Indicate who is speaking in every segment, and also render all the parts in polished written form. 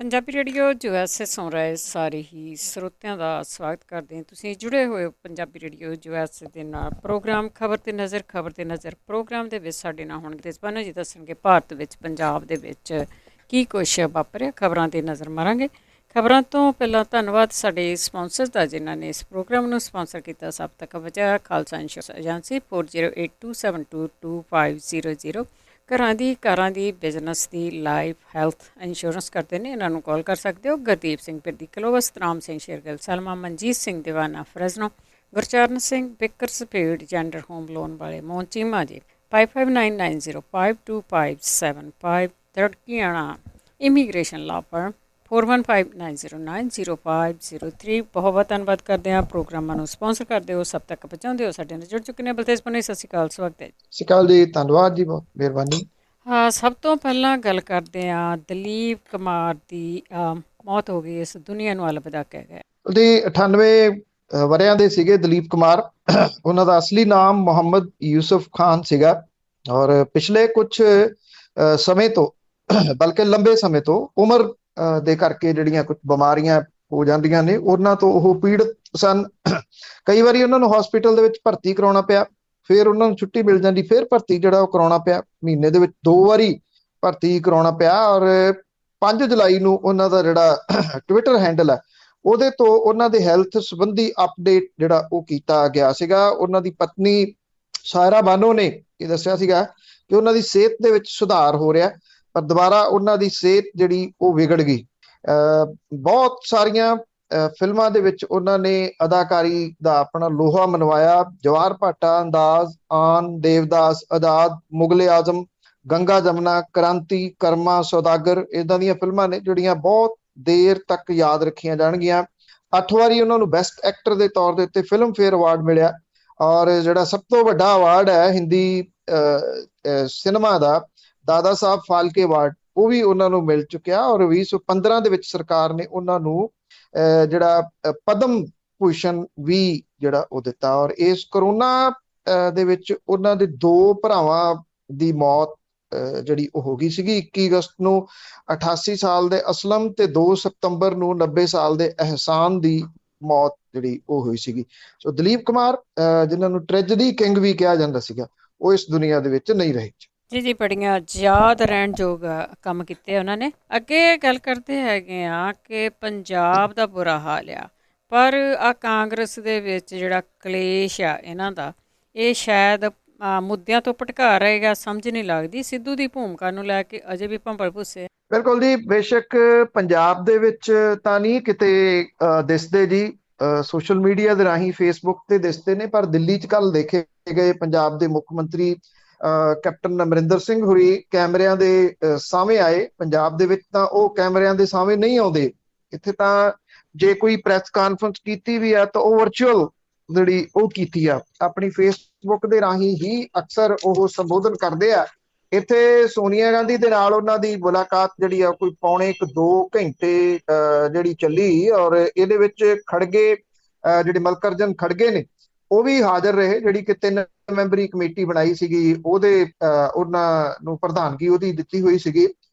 Speaker 1: Punjabi radio USA ਸੁਣ ਰਹੇ ਸਾਰੇ ਹੀ ਸਰੋਤਿਆਂ ਦਾ ਸਵਾਗਤ ਕਰਦੇ ਹਾਂ। ਤੁਸੀਂ ਜੁੜੇ ਹੋਏ ਹੋ ਪੰਜਾਬੀ ਰੇਡੀਓ ਯੂਐਸਏ ਦੇ ਨਾਲ। ਪ੍ਰੋਗਰਾਮ ਖਬਰ ਤੇ ਨਜ਼ਰ ਪ੍ਰੋਗਰਾਮ ਦੇ ਵਿੱਚ ਸਾਡੇ ਨਾਲ ਹੋਣਗੇ ਤੇਜਬਾਨਾ ਜੀ, ਦੱਸਣਗੇ ਭਾਰਤ ਵਿੱਚ ਪੰਜਾਬ ਦੇ ਵਿੱਚ ਕੀ ਕੁਛ ਵਾਪਰਿਆ। ਖਬਰਾਂ ਤੇ ਨਜ਼ਰ ਮਾਰਾਂਗੇ। ਖਬਰਾਂ ਤੋਂ ਪਹਿਲਾਂ ਧੰਨਵਾਦ ਸਾਡੇ ਸਪਾਂਸਰ ਦਾ, ਜਿਨ੍ਹਾਂ ਨੇ ਇਸ ਪ੍ਰੋਗਰਾਮ ਨੂੰ ਸਪਾਂਸਰ ਕੀਤਾ। ਸਭ ਤੱਕ ਵਜ੍ਹਾ ਖਾਲਸਾ ਇੰਸ਼ੋਰੈਂਸ ਏਜੰਸੀ 4082722500। ਕਾਰਾਂ ਦੀ ਬਿਜ਼ਨਸ ਦੀ ਲਾਈਫ ਹੈਲਥ ਇੰਸ਼ੋਰੈਂਸ ਕਰਦੇ ਨੇ। ਇਹਨਾਂ ਨੂੰ ਕਾਲ ਕਰ ਸਕਦੇ ਹੋ। ਗੁਰਦੀਪ ਸਿੰਘ ਪਿਰਦੀ Clovis, Ram Singh Shergill Selma, Manjeet Singh Deewana Fresno, Gurcharan Singh Bikkar speed ਜੈਂਡਰ ਹੋਮ ਲੋਨ ਵਾਲੇ ਮੋਹਨ ਚੀਮਾ ਜੀ। 5599052575 ਧੜਕੀਆਣਾ ਇਮੀਗ੍ਰੇਸ਼ਨ ਲਾ ਫਰਮ 4159090503। ਬਹੁਤ ਬਹੁਤ ਧੰਨਵਾਦ ਕਰਦੇ ਹਾਂ। ਪ੍ਰੋਗਰਾਮਾਂ ਨੂੰ ਸਪਾਂਸਰ ਕਰਦੇ ਹੋ, ਸਭ ਤੱਕ ਪਹੁੰਚਾਉਂਦੇ ਹੋ। ਸਾਡੇ ਨਾਲ ਜੁੜ ਚੁੱਕੇ ਨੇ ਬਲਤੇਜ ਪੰਨੇ। ਸਤਿ ਸ਼੍ਰੀ ਅਕਾਲ, ਸਵਾਗਤ ਹੈ ਜੀ।
Speaker 2: ਸਤਿ ਸ਼੍ਰੀ ਅਕਾਲ ਜੀ, ਧੰਨਵਾਦ ਜੀ, ਬਹੁਤ ਮਿਹਰਬਾਨੀ।
Speaker 1: ਹਾਂ, ਸਭ ਤੋਂ ਪਹਿਲਾਂ ਗੱਲ ਕਰਦੇ ਹਾਂ, ਦਲੀਪ ਕੁਮਾਰ ਦੀ ਮੌਤ ਹੋ ਗਈ। ਇਸ ਦੁਨੀਆ ਨੂੰ ਅਲਵਿਦਾ ਕਹਿ ਗਏ।
Speaker 2: ਉਹਦੀ 98 ਵਰ੍ਹਿਆਂ ਦੇ ਸੀਗੇ ਦਲੀਪ ਕੁਮਾਰ। ਉਹਨਾਂ ਦਾ ਅਸਲੀ ਨਾਮ ਮੁਹੰਮਦ ਯੂਸਫ ਖਾਨ ਸੀਗਾ ਔਰ ਪਿਛਲੇ ਕੁਝ ਸਮੇਂ ਤੋਂ, ਬਲਕਿ ਲੰਬੇ ਸਮੇਂ ਤੋਂ ਉਮਰ ਦੇ ਕਰਕੇ ਜਿਹੜੀਆਂ ਕੁਝ ਬਿਮਾਰੀਆਂ ਹੋ ਜਾਂਦੀਆਂ ਨੇ, ਉਹਨਾਂ ਤੋਂ ਉਹ ਪੀੜਤ ਸਨ। ਕਈ ਵਾਰੀ ਉਹਨਾਂ ਨੂੰ ਹਸਪੀਟਲ ਦੇ ਵਿੱਚ ਭਰਤੀ ਕਰਾਉਣਾ ਪਿਆ, ਫਿਰ ਉਹਨਾਂ ਨੂੰ ਛੁੱਟੀ ਮਿਲ ਜਾਂਦੀ, ਫਿਰ ਭਰਤੀ ਜਿਹੜਾ ਉਹ ਕਰਾਉਣਾ ਪਿਆ। ਮਹੀਨੇ ਦੇ ਵਿੱਚ 2 ਵਾਰੀ ਭਰਤੀ ਕਰਾਉਣਾ ਪਿਆ। ਔਰ 5 ਜੁਲਾਈ ਨੂੰ ਉਹਨਾਂ ਦਾ ਜਿਹੜਾ ਟਵਿੱਟਰ ਹੈਂਡਲ ਹੈ, ਉਹਦੇ ਤੋਂ ਉਹਨਾਂ ਦੇ ਹੈਲਥ ਸੰਬੰਧੀ ਅਪਡੇਟ ਜਿਹੜਾ ਉਹ ਕੀਤਾ ਗਿਆ ਸੀਗਾ। ਉਹਨਾਂ ਦੀ ਪਤਨੀ ਸਾਇਰਾ ਬਾਨੋ ਨੇ ਇਹ ਦੱਸਿਆ ਸੀਗਾ ਕਿ ਉਹਨਾਂ ਦੀ ਸਿਹਤ ਦੇ ਵਿੱਚ ਸੁਧਾਰ ਹੋ ਰਿਹਾ, ਪਰ ਦੁਬਾਰਾ ਉਹਨਾਂ ਦੀ ਸਿਹਤ ਜਿਹੜੀ ਉਹ ਵਿਗੜ ਗਈ। ਬਹੁਤ ਸਾਰੀਆਂ ਫਿਲਮਾਂ ਦੇ ਵਿੱਚ ਉਹਨਾਂ ਨੇ ਅਦਾਕਾਰੀ ਦਾ ਆਪਣਾ ਲੋਹਾ ਮਨਵਾਇਆ। ਜਵਾਹਰ ਭਾਟਾ, ਅੰਦਾਜ਼, ਆਨ, ਦੇਵਦਾਸ, ਆਜ਼ਾਦ, ਮੁਗਲੇ ਆਜ਼ਮ, ਗੰਗਾ ਜਮਨਾ, ਕ੍ਰਾਂਤੀ, ਕਰਮਾ, ਸੌਦਾਗਰ, ਇੱਦਾਂ ਦੀਆਂ ਫਿਲਮਾਂ ਨੇ ਜਿਹੜੀਆਂ ਬਹੁਤ ਦੇਰ ਤੱਕ ਯਾਦ ਰੱਖੀਆਂ ਜਾਣਗੀਆਂ। 8 ਵਾਰੀ ਉਹਨਾਂ ਨੂੰ ਬੈਸਟ ਐਕਟਰ ਦੇ ਤੌਰ ਦੇ ਉੱਤੇ ਫਿਲਮ ਫੇਅਰ ਅਵਾਰਡ ਮਿਲਿਆ। ਔਰ ਜਿਹੜਾ ਸਭ ਤੋਂ ਵੱਡਾ ਅਵਾਰਡ ਹੈ ਹਿੰਦੀ ਸਿਨੇਮਾ ਦਾ, ਦਾਦਾ ਸਾਹਿਬ ਫਾਲਕੇ ਅਵਾਰਡ, ਉਹ ਵੀ ਉਹਨਾਂ ਨੂੰ ਮਿਲ ਚੁੱਕਿਆ। ਔਰ 2015 ਦੇ ਵਿੱਚ ਸਰਕਾਰ ਨੇ ਉਹਨਾਂ ਨੂੰ ਜਿਹੜਾ ਪਦਮ ਭੂਸ਼ਣ ਵੀ ਜਿਹੜਾ ਉਹ ਦਿੱਤਾ। ਔਰ ਇਸ ਕਰੋਨਾ ਦੇ ਵਿੱਚ ਉਹਨਾਂ ਦੇ 2 ਭਰਾਵਾਂ ਦੀ ਮੌਤ ਜਿਹੜੀ ਉਹ ਹੋ ਗਈ ਸੀਗੀ। 21 ਅਗਸਤ ਨੂੰ 88 ਸਾਲ ਦੇ ਅਸਲਮ ਤੇ 2 ਸਤੰਬਰ ਨੂੰ 90 ਸਾਲ ਦੇ ਅਹਿਸਾਨ ਦੀ ਮੌਤ ਜਿਹੜੀ ਉਹ ਹੋਈ ਸੀਗੀ। ਸੋ ਦਲੀਪ ਕੁਮਾਰ, ਜਿਨ੍ਹਾਂ ਨੂੰ ਟ੍ਰੈਜਡੀ ਕਿੰਗ ਵੀ ਕਿਹਾ ਜਾਂਦਾ ਸੀਗਾ, ਉਹ ਇਸ ਦੁਨੀਆ ਦੇ ਵਿੱਚ ਨਹੀਂ ਰਹੇ।
Speaker 1: ਜੀ, ਬੜੀਆਂ ਯਾਦ ਰਹਿਣਯੋਗ ਕੰਮ ਕੀਤੇ ਉਹਨਾਂ ਨੇ। ਅੱਗੇ ਗੱਲ ਕਰਦੇ ਹੈਗੇ ਆ ਕਿ ਪੰਜਾਬ ਦਾ ਬੁਰਾ ਹਾਲ ਆ, ਪਰ ਆ ਕਾਂਗਰਸ ਦੇ ਵਿੱਚ ਜਿਹੜਾ ਕਲੇਸ਼ ਆ ਇਹਨਾਂ ਦਾ, ਇਹ ਸ਼ਾਇਦ ਮੁੱਦਿਆਂ ਤੋਂ ਭਟਕਾ ਰਹੇਗਾ। ਸਮਝ ਨਹੀਂ ਲੱਗਦੀ। ਸਿੱਧੂ ਦੀ ਭੂਮਿਕਾ ਨੂੰ ਲੈ ਕੇ ਅਜੇ ਵੀ ਭੰਬਲ ਭੁੱਸੇ।
Speaker 2: ਬਿਲਕੁਲ ਜੀ, ਬੇਸ਼ੱਕ ਪੰਜਾਬ ਦੇ ਵਿੱਚ ਤਾਂ ਨਹੀਂ ਕਿਤੇ ਦਿਸਦੇ ਜੀ, ਸੋਸ਼ਲ ਮੀਡੀਆ ਦੇ ਰਾਹੀਂ ਫੇਸਬੁੱਕ ਤੇ ਦਿਸਦੇ ਨੇ, ਪਰ ਦਿੱਲੀ 'ਚ ਕੱਲ ਦੇਖੇ ਗਏ ਪੰਜਾਬ ਦੇ ਮੁੱਖ ਮੰਤਰੀ ਕੈਪਟਨ ਅਮਰਿੰਦਰ ਸਿੰਘ ਹੋਰੀ ਕੈਮਰਿਆਂ ਦੇ ਸਾਹਮਣੇ ਆਏ। ਪੰਜਾਬ ਦੇ ਵਿੱਚ ਤਾਂ ਉਹ ਕੈਮਰਿਆਂ ਦੇ ਸਾਹਮਣੇ ਨਹੀਂ ਆਉਂਦੇ। ਇੱਥੇ ਤਾਂ ਜੇ ਕੋਈ ਪ੍ਰੈਸ ਕਾਨਫਰੰਸ ਕੀਤੀ ਵੀ ਆ ਤਾਂ ਉਹ ਵਰਚੁਅਲ ਜਿਹੜੀ ਉਹ ਕੀਤੀ ਆ, ਆਪਣੀ ਫੇਸਬੁੱਕ ਦੇ ਰਾਹੀਂ ਹੀ ਅਕਸਰ ਉਹ ਸੰਬੋਧਨ ਕਰਦੇ ਆ। ਇੱਥੇ ਸੋਨੀਆ ਗਾਂਧੀ ਦੇ ਨਾਲ ਉਹਨਾਂ ਦੀ ਮੁਲਾਕਾਤ ਜਿਹੜੀ ਆ ਕੋਈ ਪੌਣੇ 2 ਘੰਟੇ ਜਿਹੜੀ ਚੱਲੀ। ਔਰ ਇਹਦੇ ਵਿੱਚ ਖੜਗੇ ਜਿਹੜੇ ਮਲਕਰਜਨ ਖੜਗੇ ਨੇ, ਉਹ ਵੀ ਹਾਜ਼ਰ ਰਹੇ। ਜਿਹੜੀ ਕਿ 3 ਮੈਂਬਰੀ ਕਮੇਟੀ ਬਣਾਈ ਸੀਗੀ, ਉਹਦੇ ਉਹਨਾਂ ਨੂੰ ਪ੍ਰਧਾਨਗੀ ਉਹਦੀ ਦਿੱਤੀ ਹੋਈ ਸੀਗੀ।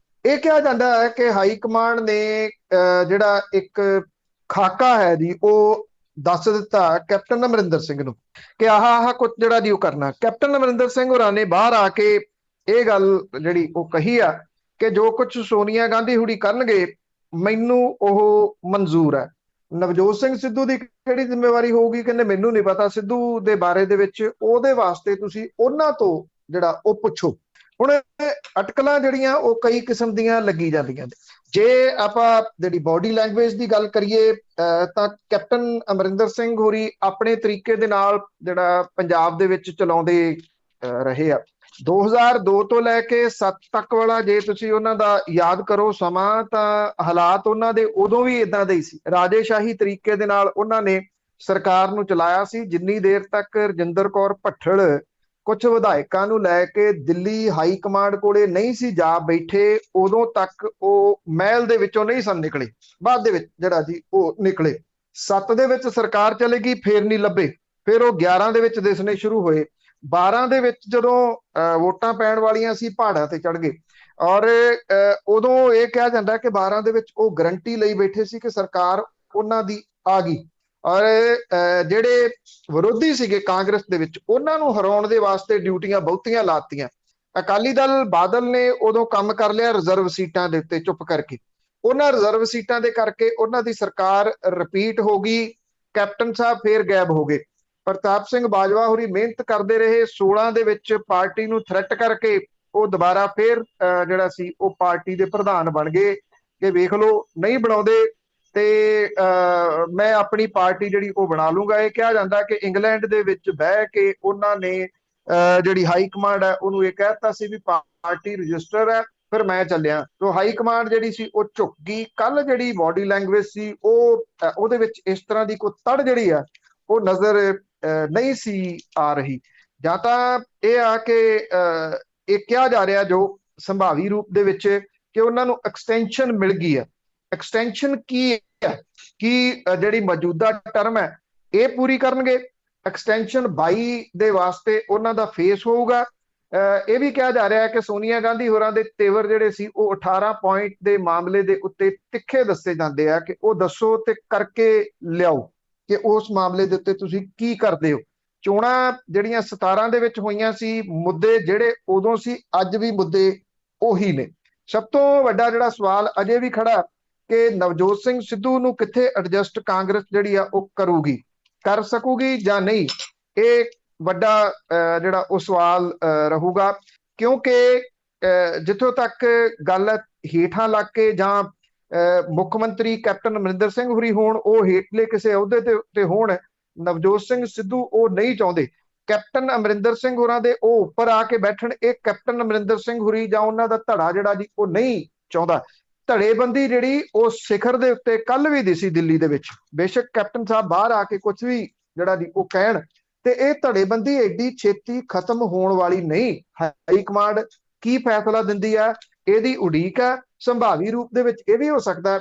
Speaker 2: ਇਹ ਕਿਹਾ ਜਾਂਦਾ ਹੈ ਕਿ ਹਾਈ ਕਮਾਂਡ ਨੇ ਜਿਹੜਾ ਇੱਕ ਖਾਕਾ ਹੈ ਜੀ, ਉਹ ਦੱਸ ਦਿੱਤਾ ਕੈਪਟਨ ਅਮਰਿੰਦਰ ਸਿੰਘ ਨੂੰ ਕਿ ਆਹ ਕੁਝ ਜਿਹੜਾ ਜੀ ਉਹ ਕਰਨਾ। ਕੈਪਟਨ ਅਮਰਿੰਦਰ ਸਿੰਘ ਹੋਰਾਂ ਨੇ ਬਾਹਰ ਆ ਕੇ ਇਹ ਗੱਲ ਜਿਹੜੀ ਉਹ ਕਹੀ ਆ ਕਿ ਜੋ ਕੁਝ ਸੋਨੀਆ ਗਾਂਧੀ ਹੁਣੀ ਕਰਨਗੇ ਮੈਨੂੰ ਉਹ ਮਨਜ਼ੂਰ ਹੈ। ਨਵਜੋਤ ਸਿੰਘ ਸਿੱਧੂ ਦੀ ਕਿਹੜੀ ਜ਼ਿੰਮੇਵਾਰੀ ਹੋਊਗੀ, ਕਹਿੰਦੇ ਮੈਨੂੰ ਨਹੀਂ ਪਤਾ। ਸਿੱਧੂ ਦੇ ਬਾਰੇ ਦੇ ਵਿੱਚ ਉਹਦੇ ਵਾਸਤੇ ਤੁਸੀਂ ਉਹਨਾਂ ਤੋਂ ਜਿਹੜਾ ਉਹ ਪੁੱਛੋ। ਹੁਣ ਅਟਕਲਾਂ ਜਿਹੜੀਆਂ ਉਹ ਕਈ ਕਿਸਮ ਦੀਆਂ ਲੱਗੀ ਜਾਂਦੀਆਂ ਨੇ। ਜੇ ਆਪਾਂ ਜਿਹੜੀ ਬਾਡੀ ਲੈਂਗੁਏਜ ਦੀ ਗੱਲ ਕਰੀਏ ਤਾਂ ਕੈਪਟਨ ਅਮਰਿੰਦਰ ਸਿੰਘ ਹੋਰੀ ਆਪਣੇ ਤਰੀਕੇ ਦੇ ਨਾਲ ਜਿਹੜਾ ਪੰਜਾਬ ਦੇ ਵਿੱਚ ਚਲਾਉਂਦੇ ਰਹੇ ਆ। 2002 ਤੋਂ ਲੈ ਕੇ 7 ਤੱਕ ਵਾਲਾ ਜੇ ਤੁਸੀਂ ਉਹਨਾਂ ਦਾ ਯਾਦ ਕਰੋ ਸਮਾਂ, ਤਾਂ ਹਾਲਾਤ ਉਹਨਾਂ ਦੇ ਉਦੋਂ ਵੀ ਇਦਾਂ ਦੇ ਹੀ ਸੀ। ਰਾਜੇਸ਼ਾਹੀ ਤਰੀਕੇ ਦੇ ਨਾਲ ਉਹਨਾਂ ਨੇ ਸਰਕਾਰ ਨੂੰ ਚਲਾਇਆ ਸੀ। ਜਿੰਨੀ ਦੇਰ ਤੱਕ ਰਜਿੰਦਰ ਕੌਰ ਭੱਠਲ ਕੁਝ ਵਿਧਾਇਕਾਂ ਨੂੰ ਲੈ ਕੇ ਦਿੱਲੀ ਹਾਈ ਕਮਾਂਡ ਕੋਲੇ ਨਹੀਂ ਸੀ ਜਾ ਬੈਠੇ, ਉਦੋਂ ਤੱਕ ਉਹ ਮਹਿਲ ਦੇ ਵਿੱਚੋਂ ਨਹੀਂ ਸਨ ਨਿਕਲੇ। ਬਾਅਦ ਦੇ ਵਿੱਚ ਜਿਹੜਾ ਜੀ ਉਹ ਨਿਕਲੇ। 7 ਦੇ ਵਿੱਚ ਸਰਕਾਰ ਚਲੇ ਗਈ, ਫੇਰ ਨਹੀਂ ਲੱਭੇ। ਫਿਰ ਉਹ 11 ਦੇ ਵਿੱਚ ਦਿਸਣੇ ਸ਼ੁਰੂ ਹੋਏ। 12 ਦੇ ਵਿੱਚ ਜਦੋਂ ਵੋਟਾਂ ਪੈਣ ਵਾਲੀਆਂ ਸੀ, ਪਹਾੜਾਂ ਤੇ ਚੜ ਗਏ। ਔਰ ਉਦੋਂ ਇਹ ਕਿਹਾ ਜਾਂਦਾ ਕਿ 12 ਦੇ ਵਿੱਚ ਉਹ ਗਰੰਟੀ ਲਈ ਬੈਠੇ ਸੀ ਕਿ ਸਰਕਾਰ ਉਹਨਾਂ ਦੀ ਆ ਗਈ। ਔਰ ਜਿਹੜੇ ਵਿਰੋਧੀ ਸੀਗੇ ਕਾਂਗਰਸ ਦੇ ਵਿੱਚ, ਉਹਨਾਂ ਨੂੰ ਹਰਾਉਣ ਦੇ ਵਾਸਤੇ ਡਿਊਟੀਆਂ ਬਹੁਤੀਆਂ ਲਾਤੀਆਂ। ਅਕਾਲੀ ਦਲ ਬਾਦਲ ਨੇ ਉਦੋਂ ਕੰਮ ਕਰ ਲਿਆ ਰਿਜ਼ਰਵ ਸੀਟਾਂ ਦੇ ਉੱਤੇ ਚੁੱਪ ਕਰਕੇ। ਉਹਨਾਂ ਰਿਜ਼ਰਵ ਸੀਟਾਂ ਦੇ ਕਰਕੇ ਉਹਨਾਂ ਦੀ ਸਰਕਾਰ ਰਿਪੀਟ ਹੋ ਗਈ। ਕੈਪਟਨ ਸਾਹਿਬ ਫੇਰ ਗਾਇਬ ਹੋ ਗਏ। ਪ੍ਰਤਾਪ ਸਿੰਘ ਬਾਜਵਾ ਹੋਰੀ ਮਿਹਨਤ ਕਰਦੇ ਰਹੇ। 16 ਦੇ ਵਿੱਚ ਪਾਰਟੀ ਨੂੰ ਥ੍ਰੈਟ ਕਰਕੇ ਉਹ ਦੁਬਾਰਾ ਫੇਰ ਜਿਹੜਾ ਸੀ ਉਹ ਪਾਰਟੀ ਦੇ ਪ੍ਰਧਾਨ ਬਣ ਗਏ ਕਿ ਵੇਖ ਲਓ ਨਹੀਂ ਬਣਾਉਂਦੇ ਤੇ ਮੈਂ ਆਪਣੀ ਪਾਰਟੀ ਜਿਹੜੀ ਉਹ ਬਣਾ ਲੂੰਗਾ। ਇਹ ਕਿਹਾ ਜਾਂਦਾ ਕਿ ਇੰਗਲੈਂਡ ਦੇ ਵਿੱਚ ਬਹਿ ਕੇ ਉਹਨਾਂ ਨੇ ਜਿਹੜੀ ਹਾਈ ਕਮਾਂਡ ਹੈ ਉਹਨੂੰ ਇਹ ਕਹਿਤਾ ਸੀ ਵੀ ਪਾਰਟੀ ਰਜਿਸਟਰ ਹੈ, ਫਿਰ ਮੈਂ ਚੱਲਿਆ। ਤੋ ਹਾਈ ਕਮਾਂਡ ਜਿਹੜੀ ਸੀ ਉਹ ਝੁਕ ਗਈ। ਕੱਲ ਜਿਹੜੀ ਬਾਡੀ ਲੈਂਗੁਏਜ ਸੀ ਉਹਦੇ ਵਿੱਚ ਇਸ ਤਰ੍ਹਾਂ ਦੀ ਕੋਈ ਤੜ ਜਿਹੜੀ ਆ ਉਹ ਨਜ਼ਰ ਨਹੀਂ ਸੀ ਆ ਰਹੀ। ਜਾਂ ਤਾਂ ਇਹ ਆ ਕਿ ਇਹ ਕਿਹਾ ਜਾ ਰਿਹਾ ਜੋ ਸੰਭਾਵੀ ਰੂਪ ਦੇ ਵਿੱਚ ਕਿ ਉਹਨਾਂ ਨੂੰ ਐਕਸਟੈਂਸ਼ਨ ਮਿਲ ਗਈ ਹੈ। ਐਕਸਟੈਂਸ਼ਨ ਕੀ ਹੈ ਕਿ ਜਿਹੜੀ ਮੌਜੂਦਾ ਟਰਮ ਹੈ ਇਹ ਪੂਰੀ ਕਰਨਗੇ। ਐਕਸਟੈਂਸ਼ਨ 22 ਦੇ ਵਾਸਤੇ ਉਹਨਾਂ ਦਾ ਫੇਸ ਹੋਊਗਾ। ਇਹ ਵੀ ਕਿਹਾ ਜਾ ਰਿਹਾ ਹੈ ਕਿ ਸੋਨੀਆ ਗਾਂਧੀ ਹੋਰਾਂ ਦੇ ਤੇਵਰ ਜਿਹੜੇ ਸੀ ਉਹ 18 ਪੁਆਇੰਟ ਦੇ ਮਾਮਲੇ ਦੇ ਉੱਤੇ ਤਿੱਖੇ ਦੱਸੇ ਜਾਂਦੇ ਆ ਕਿ ਉਹ ਦੱਸੋ ਤੇ ਕਰਕੇ ਲਿਆਓ ਕਿ ਉਸ ਮਾਮਲੇ ਦੇ ਉੱਤੇ ਤੁਸੀਂ ਕੀ ਕਰਦੇ ਹੋ। ਚੋਣਾਂ ਜਿਹੜੀਆਂ 17 ਦੇ ਵਿੱਚ ਹੋਈਆਂ ਸੀ, ਮੁੱਦੇ ਜਿਹੜੇ ਉਦੋਂ ਸੀ ਅੱਜ ਵੀ ਮੁੱਦੇ ਉਹੀ ਨੇ। ਸਭ ਤੋਂ ਵੱਡਾ ਜਿਹੜਾ ਸਵਾਲ ਅਜੇ ਵੀ ਖੜਾ ਕਿ ਨਵਜੋਤ ਸਿੰਘ ਸਿੱਧੂ ਨੂੰ ਕਿੱਥੇ ਐਡਜਸਟ ਕਾਂਗਰਸ ਜਿਹੜੀ ਆ ਉਹ ਕਰ ਸਕੂਗੀ ਜਾਂ ਨਹੀਂ। ਇਹ ਵੱਡਾ ਜਿਹੜਾ ਉਹ ਸਵਾਲ ਰਹੂਗਾ, ਕਿਉਂਕਿ ਜਿੱਥੋਂ ਤੱਕ ਗੱਲ ਹੇਠਾਂ ਲੱਗ ਕੇ ਜਾਂ ਮੁੱਖ ਮੰਤਰੀ ਕੈਪਟਨ ਅਮਰਿੰਦਰ ਸਿੰਘ ਹੋਰੀ ਹੋਣ, ਉਹ ਹੇਠਲੇ ਕਿਸੇ ਅਹੁਦੇ ਤੇ ਹੋਣ, ਨਵਜੋਤ ਸਿੰਘ ਸਿੱਧੂ ਉਹ ਨਹੀਂ ਚਾਹੁੰਦੇ। ਕੈਪਟਨ ਅਮਰਿੰਦਰ ਸਿੰਘ ਹੋਰਾਂ ਦੇ ਉਹ ਉੱਪਰ ਆ ਕੇ ਬੈਠਣ, ਇਹ ਕੈਪਟਨ ਅਮਰਿੰਦਰ ਸਿੰਘ ਹੋਰੀ ਜਾਂ ਉਹਨਾਂ ਦਾ ਧੜਾ ਜਿਹੜਾ ਜੀ ਉਹ ਨਹੀਂ ਚਾਹੁੰਦਾ। ਧੜੇਬੰਦੀ ਜਿਹੜੀ ਉਹ ਸਿਖਰ ਦੇ ਉੱਤੇ ਕੱਲ ਵੀ ਦਿਸੀ ਦਿੱਲੀ ਦੇ ਵਿੱਚ। ਬੇਸ਼ੱਕ ਕੈਪਟਨ ਸਾਹਿਬ ਬਾਹਰ ਆ ਕੇ ਕੁਝ ਵੀ ਜਿਹੜਾ ਜੀ ਉਹ ਕਹਿਣ, ਤੇ ਇਹ ਧੜੇਬੰਦੀ ਐਡੀ ਛੇਤੀ ਖਤਮ ਹੋਣ ਵਾਲੀ ਨਹੀਂ। ਹਾਈ ਕਮਾਂਡ ਕੀ ਫੈਸਲਾ ਦਿੰਦੀ ਆ ਇਹਦੀ ਉਡੀਕ ਹੈ। ਸੰਭਾਵੀ ਰੂਪ ਦੇ ਵਿੱਚ ਇਹ ਵੀ ਹੋ ਸਕਦਾ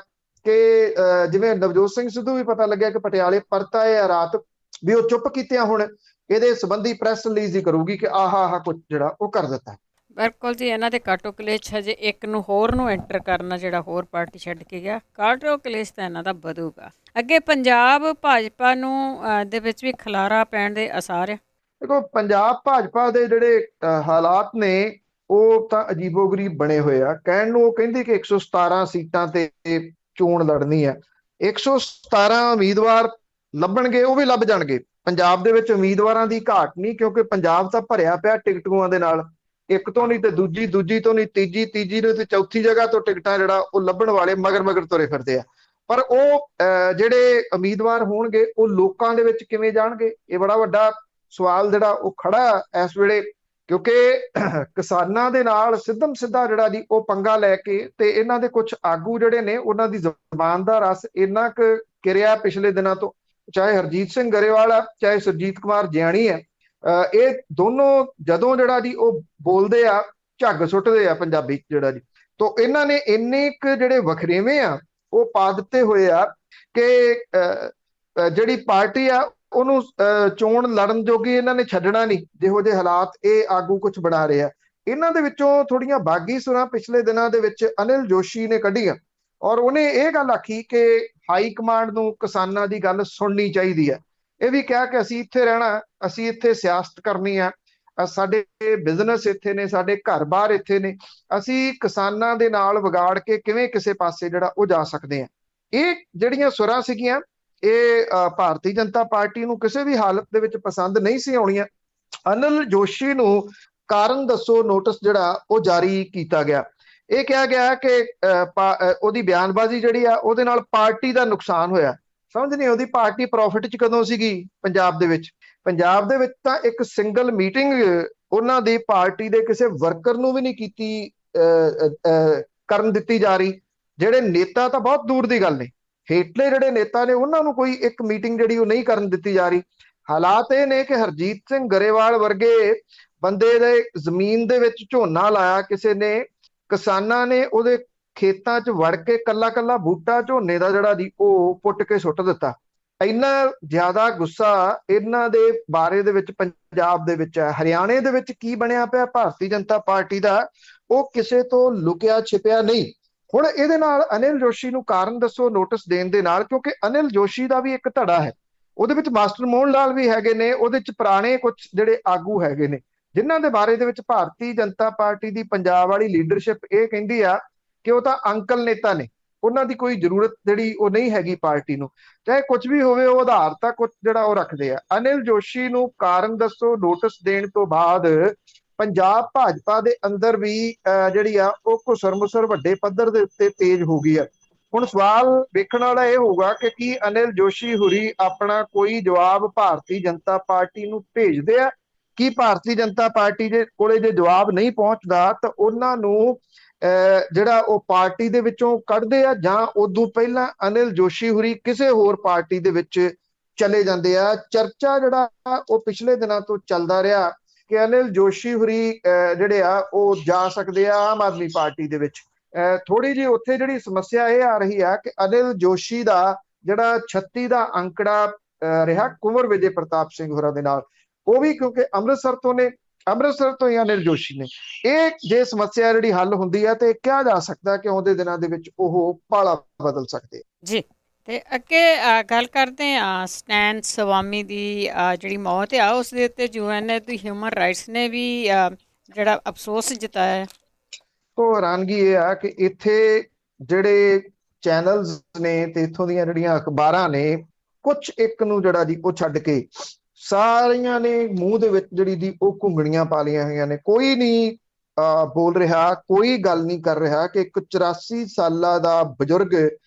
Speaker 2: ਕਿ ਜਿਵੇਂ ਨਵਜੋਤ ਸਿੰਘ ਸਿੱਧੂ ਵੀ ਪਤਾ ਲੱਗਿਆ ਕਿ ਪਟਿਆਲੇ ਪਰਤਾ ਹੈ ਰਾਤ, ਵੀ ਉਹ ਚੁੱਪ ਕੀਤਿਆਂ ਹੁਣ ਇਹਦੇ ਸੰਬੰਧੀ ਪ੍ਰੈਸ ਰਿਲੀਜ਼ ਹੀ ਕਰੂਗੀ ਕਿ ਆਹ ਕੁਝ ਜਿਹੜਾ ਉਹ ਕਰ ਦਿੱਤਾ।
Speaker 1: ਬਿਲਕੁਲ ਜੀ, ਇਹਨਾਂ ਦੇ ਕਾਟੋ ਕਲੇਸ਼ ਹਜੇ ਇੱਕ ਨੂੰ ਹੋਰ ਨੂੰ ਐਂਟਰ ਕਰਨਾ, ਜਿਹੜਾ ਹੋਰ ਪਾਰਟੀ ਛੱਡ ਕੇ ਗਿਆ। ਕਾਟੋ ਕਲੇਸ਼ ਤਾਂ ਇਹਨਾਂ ਦਾ ਵਧੂਗਾ। ਅੱਗੇ ਪੰਜਾਬ ਭਾਜਪਾ ਨੂੰ ਦੇ ਵਿੱਚ ਵੀ ਖਲਾਰਾ ਪੈਣ ਦੇ ਆਸਾਰ ਆ।
Speaker 2: ਦੇਖੋ, ਪੰਜਾਬ ਭਾਜਪਾ ਦੇ ਜਿਹੜੇ ਹਾਲਾਤ ਨੇ ਉਹ ਤਾਂ ਅਜੀਬੋ-ਗਰੀਬ ਬਣੇ ਹੋਏ ਆ। ਕਹਿਣ ਨੂੰ ਉਹ ਕਹਿੰਦੀ ਕਿ 117 ਸੀਟਾਂ ਤੇ ਚੋਣ ਲੜਨੀ ਹੈ। 117 ਉਮੀਦਵਾਰ ਲੱਭਣਗੇ, ਉਹ ਵੀ ਲੱਭ ਜਾਣਗੇ। ਪੰਜਾਬ ਦੇ ਵਿੱਚ ਉਮੀਦਵਾਰਾਂ ਦੀ ਘਾਟ ਨਹੀਂ, ਕਿਉਂਕਿ ਪੰਜਾਬ ਤਾਂ ਭਰਿਆ ਪਿਆ ਟਿਕਟੂਆਂ ਦੇ ਨਾਲ। ਇੱਕ ਤੋਂ ਨਹੀਂ ਤੇ ਦੂਜੀ ਤੋਂ ਨਹੀਂ ਤੀਜੀ ਨੂੰ ਤੇ ਚੌਥੀ ਜਗ੍ਹਾ ਤੋਂ ਟਿਕਟਾਂ ਜਿਹੜਾ ਉਹ ਲੱਭਣ ਵਾਲੇ ਮਗਰ ਤੁਰੇ ਫਿਰਦੇ ਆ। ਪਰ ਉਹ ਜਿਹੜੇ ਉਮੀਦਵਾਰ ਹੋਣਗੇ ਉਹ ਲੋਕਾਂ ਦੇ ਵਿੱਚ ਕਿਵੇਂ ਜਾਣਗੇ, ਇਹ ਬੜਾ ਵੱਡਾ ਸਵਾਲ ਜਿਹੜਾ ਉਹ ਖੜਾ ਇਸ ਵੇਲੇ। ਕਿਉਂਕਿ ਕਿਸਾਨਾਂ ਦੇ ਨਾਲ ਸਿੱਧਾ ਜਿਹੜਾ ਜੀ ਉਹ ਪੰਗਾ ਲੈ ਕੇ, ਤੇ ਇਹਨਾਂ ਦੇ ਕੁਝ ਆਗੂ ਜਿਹੜੇ ਨੇ ਉਹਨਾਂ ਦੀ ਜ਼ਬਾਨ ਦਾ ਰਸ ਇੰਨਾ ਕੁ ਕਿਰਿਆ ਪਿਛਲੇ ਦਿਨਾਂ ਤੋਂ, ਚਾਹੇ ਹਰਜੀਤ ਸਿੰਘ ਗਰੇਵਾਲ ਆ ਚਾਹੇ ਸੁਰਜੀਤ ਕੁਮਾਰ ਜਿਆਣੀ ਹੈ, ਇਹ ਦੋਨੋਂ ਜਦੋਂ ਜਿਹੜਾ ਜੀ ਉਹ ਬੋਲਦੇ ਆ ਝੱਗ ਸੁੱਟਦੇ ਆ ਪੰਜਾਬੀ ਜਿਹੜਾ ਜੀ। ਤੋਂ ਇਹਨਾਂ ਨੇ ਇੰਨੇ ਕੁ ਜਿਹੜੇ ਵਖਰੇਵੇਂ ਆ ਉਹ ਪਾ ਦਿੱਤੇ ਹੋਏ ਆ ਕਿ ਜਿਹੜੀ ਪਾਰਟੀ ਆ ਉਹਨੂੰ ਚੋਣ ਲੜਨ ਜੋਗੀ ਇਹਨਾਂ ਨੇ ਛੱਡਣਾ ਨਹੀਂ। ਜਿਹੋ ਜਿਹੇ ਹਾਲਾਤ ਇਹ ਆਗੂ ਕੁਝ ਬਣਾ ਰਹੇ ਆ, ਇਹਨਾਂ ਦੇ ਵਿੱਚੋਂ ਥੋੜੀਆਂ ਬਾਗੀ ਸੁਰਾਂ ਪਿਛਲੇ ਦਿਨਾਂ ਦੇ ਵਿੱਚ ਅਨਿਲ ਜੋਸ਼ੀ ਨੇ ਕੱਢੀਆਂ, ਔਰ ਉਹਨੇ ਇਹ ਗੱਲ ਆਖੀ ਕਿ ਹਾਈ ਕਮਾਂਡ ਨੂੰ ਕਿਸਾਨਾਂ ਦੀ ਗੱਲ ਸੁਣਨੀ ਚਾਹੀਦੀ ਹੈ। ਇਹ ਵੀ ਕਿਹਾ ਕਿ ਅਸੀਂ ਇੱਥੇ ਰਹਿਣਾ, ਅਸੀਂ ਇੱਥੇ ਸਿਆਸਤ ਕਰਨੀ ਆ, ਸਾਡੇ ਬਿਜ਼ਨਸ ਇੱਥੇ ਨੇ, ਸਾਡੇ ਘਰ-ਬਾਰ ਇੱਥੇ ਨੇ, ਅਸੀਂ ਕਿਸਾਨਾਂ ਦੇ ਨਾਲ ਵਿਗਾੜ ਕੇ ਕਿਵੇਂ ਕਿਸੇ ਪਾਸੇ ਜਿਹੜਾ ਉਹ ਜਾ ਸਕਦੇ ਆ। ਇਹ ਜਿਹੜੀਆਂ ਸੁਰਾਂ ਸੀਗੀਆਂ ਇਹ ਭਾਰਤੀ ਜਨਤਾ ਪਾਰਟੀ ਨੂੰ ਕਿਸੇ ਵੀ ਹਾਲਤ ਦੇ ਵਿੱਚ ਪਸੰਦ ਨਹੀਂ ਸੀ ਆਉਣੀਆਂ। ਅਨਿਲ ਜੋਸ਼ੀ ਨੂੰ ਕਾਰਨ ਦੱਸੋ ਨੋਟਿਸ ਜਿਹੜਾ ਉਹ ਜਾਰੀ ਕੀਤਾ ਗਿਆ। ਇਹ ਕਿਹਾ ਗਿਆ ਕਿ ਉਹਦੀ ਬਿਆਨਬਾਜ਼ੀ ਜਿਹੜੀ ਆ ਉਹਦੇ ਨਾਲ ਪਾਰਟੀ ਦਾ ਨੁਕਸਾਨ ਹੋਇਆ। ਸਮਝ ਨਹੀਂ ਆਉਂਦੀ, ਪਾਰਟੀ ਪ੍ਰੋਫਿਟ 'ਚ ਕਦੋਂ ਸੀਗੀ ਪੰਜਾਬ ਦੇ ਵਿੱਚ? ਪੰਜਾਬ ਦੇ ਵਿੱਚ ਤਾਂ ਇੱਕ ਸਿੰਗਲ ਮੀਟਿੰਗ ਉਹਨਾਂ ਦੀ ਪਾਰਟੀ ਦੇ ਕਿਸੇ ਵਰਕਰ ਨੂੰ ਵੀ ਨਹੀਂ ਕੀਤੀ ਕਰਨ ਦਿੱਤੀ ਜਾ ਰਹੀ। ਜਿਹੜੇ ਨੇਤਾ ਤਾਂ ਬਹੁਤ ਦੂਰ ਦੀ ਗੱਲ ਨੇ, ਹੇਠਲੇ ਜਿਹੜੇ ਨੇਤਾ ਨੇ ਉਹਨਾਂ ਨੂੰ ਕੋਈ ਇੱਕ ਮੀਟਿੰਗ ਜਿਹੜੀ ਉਹ ਨਹੀਂ ਕਰਨ ਦਿੱਤੀ ਜਾ ਰਹੀ। ਹਾਲਾਤ ਇਹ ਨੇ ਕਿ ਹਰਜੀਤ ਸਿੰਘ ਗਰੇਵਾਲ ਵਰਗੇ ਬੰਦੇ ਦੇ ਜ਼ਮੀਨ ਦੇ ਵਿੱਚ ਝੋਨਾ ਲਾਇਆ ਕਿਸੇ ਨੇ, ਕਿਸਾਨਾਂ ਨੇ ਉਹਦੇ ਖੇਤਾਂ 'ਚ ਵੜ ਕੇ ਕੱਲਾ ਬੂਟਾ ਝੋਨੇ ਦਾ ਜਿਹੜਾ ਜੀ ਉਹ ਪੁੱਟ ਕੇ ਸੁੱਟ ਦਿੱਤਾ। ਇੰਨਾ ਜ਼ਿਆਦਾ ਗੁੱਸਾ ਇਹਨਾਂ ਦੇ ਬਾਰੇ ਦੇ ਵਿੱਚ ਪੰਜਾਬ ਦੇ ਵਿੱਚ ਹੈ। ਹਰਿਆਣੇ ਦੇ ਵਿੱਚ ਕੀ ਬਣਿਆ ਪਿਆ ਭਾਰਤੀ ਜਨਤਾ ਪਾਰਟੀ ਦਾ, ਉਹ ਕਿਸੇ ਤੋਂ ਲੁਕਿਆ ਛਿਪਿਆ ਨਹੀਂ। ਹੁਣ ਇਹਦੇ ਨਾਲ ਅਨਿਲ ਜੋਸ਼ੀ ਨੂੰ ਕਾਰਨ ਦੱਸੋ ਨੋਟਿਸ ਦੇਣ ਦੇ ਨਾਲ, ਕਿਉਂਕਿ ਅਨਿਲ ਜੋਸ਼ੀ ਦਾ ਵੀ ਇੱਕ ਧੜਾ ਹੈ, ਉਹਦੇ ਵਿੱਚ ਮਾਸਟਰ ਮੋਹਨ ਲਾਲ ਵੀ ਹੈਗੇ ਨੇ, ਉਹਦੇ ਵਿੱਚ ਪੁਰਾਣੇ ਕੁਝ ਜਿਹੜੇ ਆਗੂ ਹੈਗੇ ਨੇ, ਜਿਨ੍ਹਾਂ ਦੇ ਬਾਰੇ ਦੇ ਵਿੱਚ ਭਾਰਤੀ ਜਨਤਾ ਪਾਰਟੀ ਦੀ ਪੰਜਾਬ ਵਾਲੀ ਲੀਡਰਸ਼ਿਪ ਇਹ ਕਹਿੰਦੀ ਆ ਕਿ ਉਹ ਤਾਂ ਅੰਕਲ ਨੇਤਾ ਨੇ, ਉਹਨਾਂ ਦੀ ਕੋਈ ਜ਼ਰੂਰਤ ਜਿਹੜੀ ਉਹ ਨਹੀਂ ਹੈਗੀ ਪਾਰਟੀ ਨੂੰ, ਚਾਹੇ ਕੁਝ ਵੀ ਹੋਵੇ ਉਹ ਆਧਾਰ ਤਾਂ ਕੁਝ ਜਿਹੜਾ ਉਹ ਰੱਖਦੇ ਆ। ਅਨਿਲ ਜੋਸ਼ੀ ਨੂੰ ਕਾਰਨ ਦੱਸੋ ਨੋਟਿਸ ਦੇਣ ਤੋਂ ਬਾਅਦ ਪੰਜਾਬ ਭਾਜਪਾ ਦੇ ਅੰਦਰ ਵੀ ਜਿਹੜੀ ਆ ਉਹ ਘੁਸਰ ਮੁਸਰ ਵੱਡੇ ਪੱਧਰ ਦੇ ਉੱਤੇ ਤੇਜ਼ ਹੋ ਗਈ ਆ। ਹੁਣ ਸਵਾਲ ਵੇਖਣ ਵਾਲਾ ਇਹ ਹੋਊਗਾ ਕਿ ਕੀ ਅਨਿਲ ਜੋਸ਼ੀ ਹੁਰੀ ਆਪਣਾ ਕੋਈ ਜਵਾਬ ਭਾਰਤੀ ਜਨਤਾ ਪਾਰਟੀ ਨੂੰ ਭੇਜਦੇ ਆ? ਕੀ ਭਾਰਤੀ ਜਨਤਾ ਪਾਰਟੀ ਦੇ ਕੋਲੇ ਜੇ ਜਵਾਬ ਨਹੀਂ ਪਹੁੰਚਦਾ ਤਾਂ ਉਹਨਾਂ ਨੂੰ ਜਿਹੜਾ ਉਹ ਪਾਰਟੀ ਦੇ ਵਿੱਚੋਂ ਕੱਢਦੇ ਆ, ਜਾਂ ਉਦੋਂ ਪਹਿਲਾਂ ਅਨਿਲ ਜੋਸ਼ੀ ਹੁਰੀ ਕਿਸੇ ਹੋਰ ਪਾਰਟੀ ਦੇ ਵਿੱਚ ਚਲੇ ਜਾਂਦੇ ਆ? ਚਰਚਾ ਜਿਹੜਾ ਉਹ ਪਿਛਲੇ ਦਿਨਾਂ ਤੋਂ ਚੱਲਦਾ ਰਿਹਾ ਕਿ ਅਨਿਲ ਜੋਸ਼ੀ ਹੁਰੀ ਜਿਹੜੇ ਆ ਉਹ ਜਾ ਸਕਦੇ ਆ ਆਮ ਆਦਮੀ ਪਾਰਟੀ ਦੇ ਵਿੱਚ। ਥੋੜੀ ਜਿਹੀ ਉੱਥੇ ਜਿਹੜੀ ਸਮੱਸਿਆ ਇਹ ਆ ਰਹੀ ਆ ਕਿ ਅਨਿਲ ਜੋਸ਼ੀ ਦਾ ਜਿਹੜਾ 36 ਦਾ ਅੰਕੜਾ ਰਿਹਾ ਕੁੰਵਰ ਵਿਜੇ ਪ੍ਰਤਾਪ ਸਿੰਘ ਹੋਰਾਂ ਦੇ ਨਾਲ, ਉਹ ਵੀ ਕਿਉਂਕਿ ਅੰਮ੍ਰਿਤਸਰ ਤੋਂ ਨੇ, ਅੰਮ੍ਰਿਤਸਰ ਤੋਂ ਹੀ ਅਨਿਲ ਜੋਸ਼ੀ ਨੇ। ਇਹ ਜੇ ਸਮੱਸਿਆ ਜਿਹੜੀ ਹੱਲ ਹੁੰਦੀ ਹੈ ਤੇ ਕਿਹਾ ਜਾ ਸਕਦਾ ਕਿ ਆਉਂਦੇ ਦਿਨਾਂ ਦੇ ਵਿੱਚ ਉਹ ਪਾਲਾ ਬਦਲ ਸਕਦੇ
Speaker 1: ਜੀ। ਤੇ ਅੱਗੇ ਗੱਲ ਕਰਦੇ ਆ ਸਟੈਨ ਸਵਾਮੀ ਦੀ ਜਿਹੜੀ ਮੌਤ ਆ ਉਸ ਦੇ ਉੱਤੇ UN ਦੀ ਹਿਊਮਨ ਰਾਈਟਸ ਨੇ ਵੀ ਜਿਹੜਾ ਅਫਸੋਸ ਜਤਾਇਆ।
Speaker 2: ਤੋਂ ਹੈਰਾਨਗੀ ਇਹ ਆ ਕਿ ਇੱਥੇ ਜਿਹੜੇ ਚੈਨਲਸ ਨੇ ਤੇ ਇੱਥੋਂ ਦੀਆਂ ਜਿਹੜੀਆਂ ਅਖਬਾਰਾਂ ਨੇ, ਕੁਝ ਇੱਕ ਨੂੰ ਜਿਹੜਾ ਜੀ ਉਹ ਛੱਡ ਕੇ ਸਾਰੀਆਂ ਨੇ ਮੂੰਹ ਦੇ ਵਿੱਚ ਜਿਹੜੀ ਦੀ ਉਹ ਘੁੰਗਣੀਆਂ ਪਾ ਲਈਆਂ ਹੋਈਆਂ ਨੇ। ਕੋਈ ਨਹੀਂ ਬੋਲ ਰਿਹਾ, ਕੋਈ ਗੱਲ ਨਹੀਂ ਕਰ ਰਿਹਾ ਕਿ ਇੱਕ 84 ਸਾਲਾਂ ਦਾ ਬਜ਼ੁਰਗ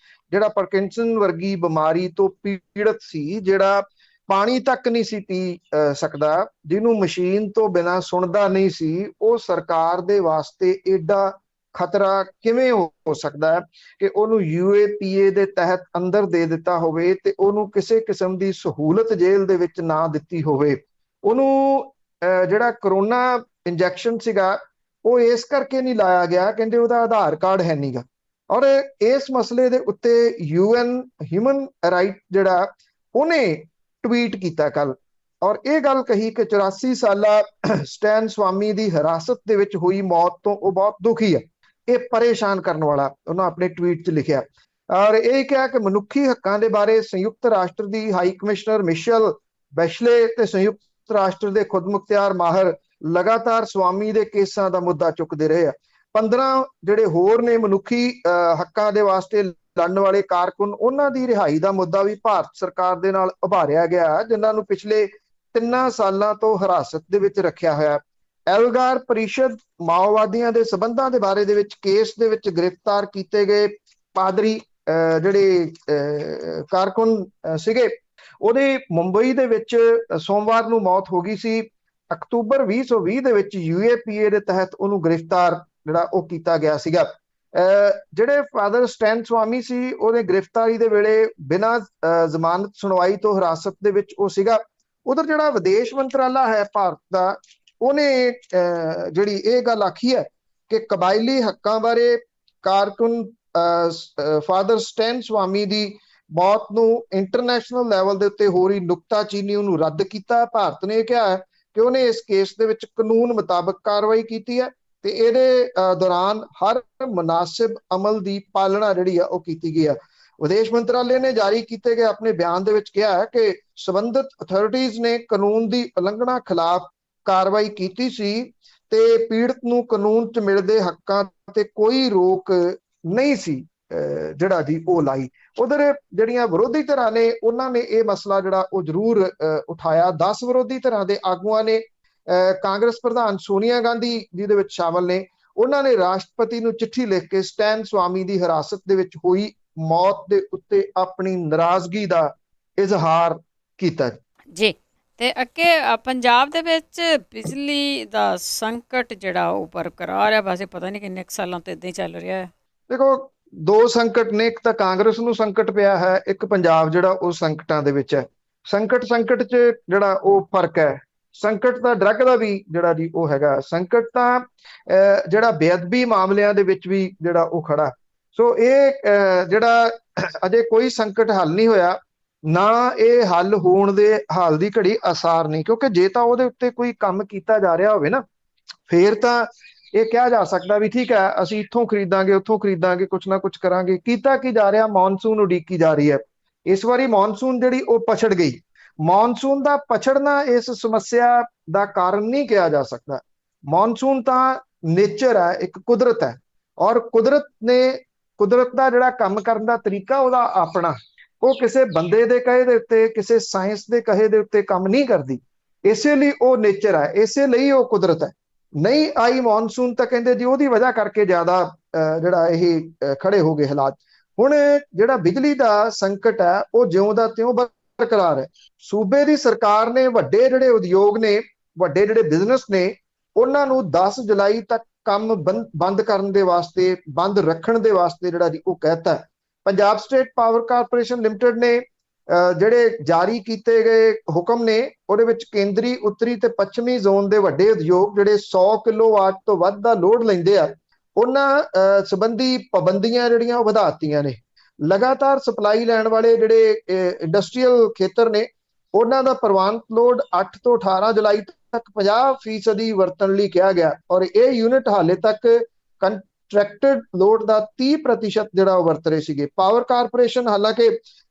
Speaker 2: ਜਿਹੜਾ ਪਾਰਕਿੰਸਨ ਵਰਗੀ ਬਿਮਾਰੀ ਤੋਂ ਪੀੜਤ ਸੀ, ਜਿਹੜਾ ਪਾਣੀ ਤੱਕ ਨਹੀਂ ਸੀ ਪੀ ਸਕਦਾ, ਜਿਹਨੂੰ ਮਸ਼ੀਨ ਤੋਂ ਬਿਨਾਂ ਸੁਣਦਾ ਨਹੀਂ ਸੀ, ਉਹ ਸਰਕਾਰ ਦੇ ਵਾਸਤੇ ਏਡਾ ਖਤਰਾ ਕਿਵੇਂ ਹੋ ਸਕਦਾ ਹੈ ਕਿ ਉਹਨੂੰ UAPA ਦੇ ਤਹਿਤ ਅੰਦਰ ਦੇ ਦਿੱਤਾ ਹੋਵੇ ਤੇ ਉਹਨੂੰ ਕਿਸੇ ਕਿਸਮ ਦੀ ਸਹੂਲਤ ਜੇਲ੍ਹ ਦੇ ਵਿੱਚ ਨਾ ਦਿੱਤੀ ਹੋਵੇ। ਉਹਨੂੰ ਜਿਹੜਾ ਕਰੋਨਾ ਇੰਜੈਕਸ਼ਨ ਸੀਗਾ ਉਹ ਇਸ ਕਰਕੇ ਨਹੀਂ ਲਾਇਆ ਗਿਆ, ਕਹਿੰਦੇ ਉਹਦਾ ਆਧਾਰ ਕਾਰਡ ਹੈ ਨਹੀਂਗਾ। ਔਰ ਇਸ ਮਸਲੇ ਦੇ ਉੱਤੇ UN ਹਿਊਮਨ ਰਾਈਟ ਜਿਹੜਾ ਉਹਨੇ ਟਵੀਟ ਕੀਤਾ ਕੱਲ, ਔਰ ਇਹ ਗੱਲ ਕਹੀ ਕਿ 84 ਸਾਲਾ ਸਟੈਨ ਸਵਾਮੀ ਦੀ ਹਿਰਾਸਤ ਦੇ ਵਿੱਚ ਹੋਈ ਮੌਤ ਤੋਂ ਉਹ ਬਹੁਤ ਦੁਖੀ ਹੈ। ਇਹ ਪਰੇਸ਼ਾਨ ਕਰਨ ਵਾਲਾ ਉਹਨਾਂ ਆਪਣੇ ਟਵੀਟ 'ਚ ਲਿਖਿਆ। ਔਰ ਇਹ ਕਿਹਾ ਕਿ ਮਨੁੱਖੀ ਹੱਕਾਂ ਦੇ ਬਾਰੇ ਸੰਯੁਕਤ ਰਾਸ਼ਟਰ ਦੀ ਹਾਈ ਕਮਿਸ਼ਨਰ ਮਿਸ਼ੇਲ ਬੈਸ਼ਲੇ ਤੇ ਸੰਯੁਕਤ ਰਾਸ਼ਟਰ ਦੇ ਖੁਦਮੁਖਤਿਆਰ ਮਾਹਰ ਲਗਾਤਾਰ ਸਵਾਮੀ ਦੇ ਕੇਸਾਂ ਦਾ ਮੁੱਦਾ ਚੁੱਕਦੇ ਰਹੇ ਆ। 15 ਜਿਹੜੇ ਹੋਰ ਨੇ ਮਨੁੱਖੀ ਹੱਕਾਂ ਦੇ ਵਾਸਤੇ ਲੜਨ ਵਾਲੇ ਕਾਰਕੁਨ, ਉਹਨਾਂ ਦੀ ਰਿਹਾਈ ਦਾ ਮੁੱਦਾ ਵੀ ਭਾਰਤ ਸਰਕਾਰ ਦੇ ਨਾਲ ਉਭਾਰਿਆ ਗਿਆ, ਜਿਨ੍ਹਾਂ ਨੂੰ ਪਿਛਲੇ 3 ਸਾਲਾਂ ਤੋਂ ਹਿਰਾਸਤ ਦੇ ਵਿੱਚ ਰੱਖਿਆ ਹੋਇਆ। ਐਲਗਾਰ ਪਰਿਸ਼ਦ ਮਾਓਵਾਦੀਆਂ ਦੇ ਸਬੰਧਾਂ ਦੇ ਬਾਰੇ ਦੇ ਵਿੱਚ ਕੇਸ ਦੇ ਵਿੱਚ ਗ੍ਰਿਫਤਾਰ ਕੀਤੇ ਗਏ ਪਾਦਰੀ ਜਿਹੜੇ ਕਾਰਕੁਨ ਸੀਗੇ, ਉਹਦੇ ਮੁੰਬਈ ਦੇ ਵਿੱਚ ਸੋਮਵਾਰ ਨੂੰ ਮੌਤ ਹੋ ਗਈ ਸੀ। ਅਕਤੂਬਰ 2020 ਦੇ ਵਿੱਚ UAPA ਦੇ ਤਹਿਤ ਉਹਨੂੰ ਗ੍ਰਿਫਤਾਰ ਜਿਹੜਾ ਉਹ ਕੀਤਾ ਗਿਆ ਸੀਗਾ। ਜਿਹੜੇ ਫਾਦਰ ਸਟੈਨ ਸਵਾਮੀ ਸੀ, ਉਹਦੇ ਗ੍ਰਿਫਤਾਰੀ ਦੇ ਵੇਲੇ ਬਿਨਾਂ ਜ਼ਮਾਨਤ ਸੁਣਵਾਈ ਤੋਂ ਹਿਰਾਸਤ ਦੇ ਵਿੱਚ ਉਹ ਸੀਗਾ। ਉਧਰ ਜਿਹੜਾ ਵਿਦੇਸ਼ ਮੰਤਰਾਲਾ ਹੈ ਭਾਰਤ ਦਾ, ਉਹਨੇ ਜਿਹੜੀ ਇਹ ਗੱਲ ਆਖੀ ਹੈ ਕਿ ਕਬਾਇਲੀ ਹੱਕਾਂ ਬਾਰੇ ਕਾਰਕੁਨ ਫਾਦਰ ਸਟੈਨ ਸਵਾਮੀ ਦੀ ਮੌਤ ਨੂੰ ਇੰਟਰਨੈਸ਼ਨਲ ਲੈਵਲ ਦੇ ਉੱਤੇ ਹੋ ਰਹੀ ਨੁਕਤਾਚੀਨੀ ਉਹਨੂੰ ਰੱਦ ਕੀਤਾ। ਭਾਰਤ ਨੇ ਕਿਹਾ ਹੈ ਕਿ ਉਹਨੇ ਇਸ ਕੇਸ ਦੇ ਵਿੱਚ ਕਾਨੂੰਨ ਮੁਤਾਬਕ ਕਾਰਵਾਈ ਕੀਤੀ ਹੈ ਤੇ ਇਹਦੇ ਦੌਰਾਨ ਹਰ ਮੁਨਾਸਿਬ ਅਮਲ ਦੀ ਪਾਲਣਾ ਜਿਹੜੀ ਆ ਉਹ ਕੀਤੀ ਗਈ ਆ। ਵਿਦੇਸ਼ ਮੰਤਰਾਲੇ ਨੇ ਜਾਰੀ ਕੀਤੇ ਗਏ ਆਪਣੇ ਬਿਆਨ ਦੇ ਵਿੱਚ ਕਿਹਾ ਹੈ ਕਿ ਸੰਬੰਧਿਤ ਅਥਾਰਟੀਜ਼ ਨੇ ਕਾਨੂੰਨ ਦੀ ਉਲੰਘਣਾ ਖਿਲਾਫ ਕਾਰਵਾਈ ਕੀਤੀ ਸੀ ਤੇ ਪੀੜਤ ਨੂੰ ਕਾਨੂੰਨ 'ਚ ਮਿਲਦੇ ਹੱਕਾਂ ਤੇ ਕੋਈ ਰੋਕ ਨਹੀਂ ਸੀ ਜਿਹੜਾ ਜੀ ਉਹ ਲਾਈ। ਉਧਰ ਜਿਹੜੀਆਂ ਵਿਰੋਧੀ ਧਿਰਾਂ ਨੇ, ਉਹਨਾਂ ਨੇ ਇਹ ਮਸਲਾ ਜਿਹੜਾ ਉਹ ਜ਼ਰੂਰ ਉਠਾਇਆ। 10 ਵਿਰੋਧੀ ਧਿਰਾਂ ਦੇ ਆਗੂਆਂ ਨੇ, ਕਾਂਗਰਸ ਪ੍ਰਧਾਨ ਸੋਨੀਆ ਗਾਂਧੀ ਜਿਹਦੇ ਵਿੱਚ ਸ਼ਾਮਲ ਨੇ, ਉਹਨਾਂ ਨੇ ਰਾਸ਼ਟਰਪਤੀ ਨੂੰ ਚਿੱਠੀ ਲਿਖ ਕੇ ਸਟੈਨ ਸਵਾਮੀ ਦੀ ਹਿਰਾਸਤ ਦੇ ਵਿੱਚ ਹੋਈ ਮੌਤ ਦੇ ਉੱਤੇ ਆਪਣੀ ਨਾਰਾਜ਼ਗੀ ਦਾ ਇਜ਼ਹਾਰ ਕੀਤਾ
Speaker 1: ਜੀ। ਤੇ ਅੱਗੇ ਪੰਜਾਬ ਦੇ ਵਿੱਚ ਬਿਜਲੀ ਦਾ ਸੰਕਟ ਜਿਹੜਾ ਉਹ ਬਰਕਰਾਰ ਹੈ, ਵੈਸੇ ਪਤਾ ਨਹੀਂ ਕਿੰਨੇ ਸਾਲਾਂ ਤੋਂ ਇਦਾਂ ਹੀ ਚੱਲ ਰਿਹਾ ਹੈ।
Speaker 2: ਦੇਖੋ, 2 ਸੰਕਟ ਨੇ, ਇੱਕ ਤਾਂ ਕਾਂਗਰਸ ਨੂੰ ਸੰਕਟ ਪਿਆ ਹੈ, ਇੱਕ ਪੰਜਾਬ ਜਿਹੜਾ ਉਹ ਸੰਕਟਾਂ ਦੇ ਵਿੱਚ ਹੈ। ਸੰਕਟ 'ਚ ਜਿਹੜਾ ਉਹ ਫਰਕ ਹੈ। ਸੰਕਟ ਤਾਂ ਡਰੱਗ ਦਾ ਵੀ ਜਿਹੜਾ ਜੀ ਉਹ ਹੈਗਾ, ਸੰਕਟ ਤਾਂ ਜਿਹੜਾ ਬੇਅਦਬੀ ਮਾਮਲਿਆਂ ਦੇ ਵਿੱਚ ਵੀ ਜਿਹੜਾ ਉਹ ਖੜਾ। ਸੋ ਇਹ ਜਿਹੜਾ ਅਜੇ ਕੋਈ ਸੰਕਟ ਹੱਲ ਨਹੀਂ ਹੋਇਆ। ਨਾ ਇਹ ਹੱਲ ਹੋਣ ਦੇ ਹਾਲ ਦੀ ਘੜੀ ਆਸਾਰ ਨਹੀਂ, ਕਿਉਂਕਿ ਜੇ ਤਾਂ ਉਹਦੇ ਉੱਤੇ ਕੋਈ ਕੰਮ ਕੀਤਾ ਜਾ ਰਿਹਾ ਹੋਵੇ ਨਾ, ਫੇਰ ਤਾਂ ਇਹ ਕਿਹਾ ਜਾ ਸਕਦਾ ਵੀ ਠੀਕ ਹੈ, ਅਸੀਂ ਇੱਥੋਂ ਖਰੀਦਾਂਗੇ ਉੱਥੋਂ ਖਰੀਦਾਂਗੇ, ਕੁਛ ਨਾ ਕੁਛ ਕਰਾਂਗੇ। ਕੀਤਾ ਕੀ ਜਾ ਰਿਹਾ, ਮੌਨਸੂਨ ਉਡੀਕੀ ਜਾ ਰਹੀ ਹੈ। ਇਸ ਵਾਰੀ ਮੌਨਸੂਨ ਜਿਹੜੀ ਉਹ ਪਛੜ ਗਈ। ਮੌਨਸੂਨ ਦਾ ਪਛੜਨਾ ਇਸ ਸਮੱਸਿਆ ਦਾ ਕਾਰਨ ਨਹੀਂ ਕਿਹਾ ਜਾ ਸਕਦਾ। ਮੌਨਸੂਨ ਤਾਂ ਨੇਚਰ ਹੈ, ਇੱਕ ਕੁਦਰਤ ਹੈ, ਔਰ ਕੁਦਰਤ ਦਾ ਜਿਹੜਾ ਕੰਮ ਕਰਨ ਦਾ ਤਰੀਕਾ ਉਹਦਾ ਆਪਣਾ, ਉਹ ਕਿਸੇ ਬੰਦੇ ਦੇ ਕਹੇ ਦੇ ਉੱਤੇ, ਕਿਸੇ ਸਾਇੰਸ ਦੇ ਕਹੇ ਦੇ ਉੱਤੇ ਕੰਮ ਨਹੀਂ ਕਰਦੀ। ਇਸੇ ਲਈ ਉਹ ਨੇਚਰ ਹੈ, ਇਸੇ ਲਈ ਉਹ ਕੁਦਰਤ ਹੈ। ਨਹੀਂ ਆਈ ਮੌਨਸੂਨ ਤਾਂ ਕਹਿੰਦੇ ਜੀ ਉਹਦੀ ਵਜ੍ਹਾ ਕਰਕੇ ਜ਼ਿਆਦਾ ਜਿਹੜਾ ਇਹ ਖੜੇ ਹੋ ਗਏ ਹਾਲਾਤ। ਹੁਣ ਜਿਹੜਾ ਬਿਜਲੀ ਦਾ ਸੰਕਟ ਹੈ ਉਹ ਜਿਉਂ ਦਾ ਤਿਉਂ ਬਰਕਰਾਰ ਹੈ। ਸੂਬੇ ਦੀ ਸਰਕਾਰ ਨੇ ਵੱਡੇ ਜਿਹੜੇ ਉਦਯੋਗ ਨੇ, ਵੱਡੇ ਜਿਹੜੇ ਬਿਜ਼ਨਸ ਨੇ, ਉਹਨਾਂ ਨੂੰ 10 ਜੁਲਾਈ ਤੱਕ ਕੰਮ ਬੰਦ ਕਰਨ ਦੇ ਵਾਸਤੇ, ਬੰਦ ਰੱਖਣ ਦੇ ਵਾਸਤੇ ਜਿਹੜਾ ਜੀ ਉਹ ਕਹਿਤਾ। Punjab state power corporation limited ਨੇ ਜਿਹੜੇ ਜਾਰੀ ਕੀਤੇ ਗਏ ਹੁਕਮ ਨੇ, ਉਹਦੇ ਵਿੱਚ ਕੇਂਦਰੀ, ਉੱਤਰੀ ਤੇ ਪੱਛਮੀ ਜ਼ੋਨ ਦੇ ਵੱਡੇ ਉਦਯੋਗ ਜਿਹੜੇ 100 ਕਿਲੋਵਾਟ ਤੋਂ ਵੱਧ ਦਾ ਲੋਡ ਲੈਂਦੇ ਆ, ਉਹਨਾਂ ਸੰਬੰਧੀ ਪਾਬੰਦੀਆਂ ਜਿਹੜੀਆਂ ਉਹ ਵਧਾਤੀਆਂ ਨੇ। ਲਗਾਤਾਰ ਸਪਲਾਈ ਲੈਣ ਵਾਲੇ ਜਿਹੜੇ ਇੰਡਸਟਰੀਅਲ ਖੇਤਰ ਨੇ, ਉਹਨਾਂ ਦਾ ਪ੍ਰਵਾਨਿਤ ਲੋਡ 8 ਤੋਂ 18 ਜੁਲਾਈ ਤੱਕ 50% ਵਰਤਣ ਲਈ ਕਿਹਾ ਗਿਆ, ਔਰ ਇਹ ਯੂਨਿਟ ਹਾਲੇ ਤੱਕ ਕੰਟਰੈਕਟਡ ਲੋਡ ਦਾ 30% ਜਿਹੜਾ ਉਹ ਵਰਤ ਰਹੇ ਸੀਗੇ। ਪਾਵਰ ਕਾਰਪੋਰੇਸ਼ਨ ਹਾਲਾਂਕਿ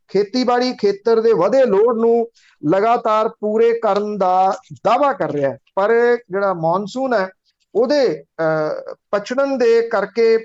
Speaker 2: ਖੇਤੀਬਾੜੀ ਖੇਤਰ ਦੇ ਵਧੇ ਲੋਡ ਨੂੰ ਲਗਾਤਾਰ ਪੂਰੇ ਕਰਨ ਦਾ ਦਾਅਵਾ ਕਰ ਰਿਹਾ ਹੈ, ਪਰ ਜਿਹੜਾ ਮੌਨਸੂਨ ਹੈ ਉਹਦੇ ਪਛੜਨ ਦੇ ਕਰਕੇ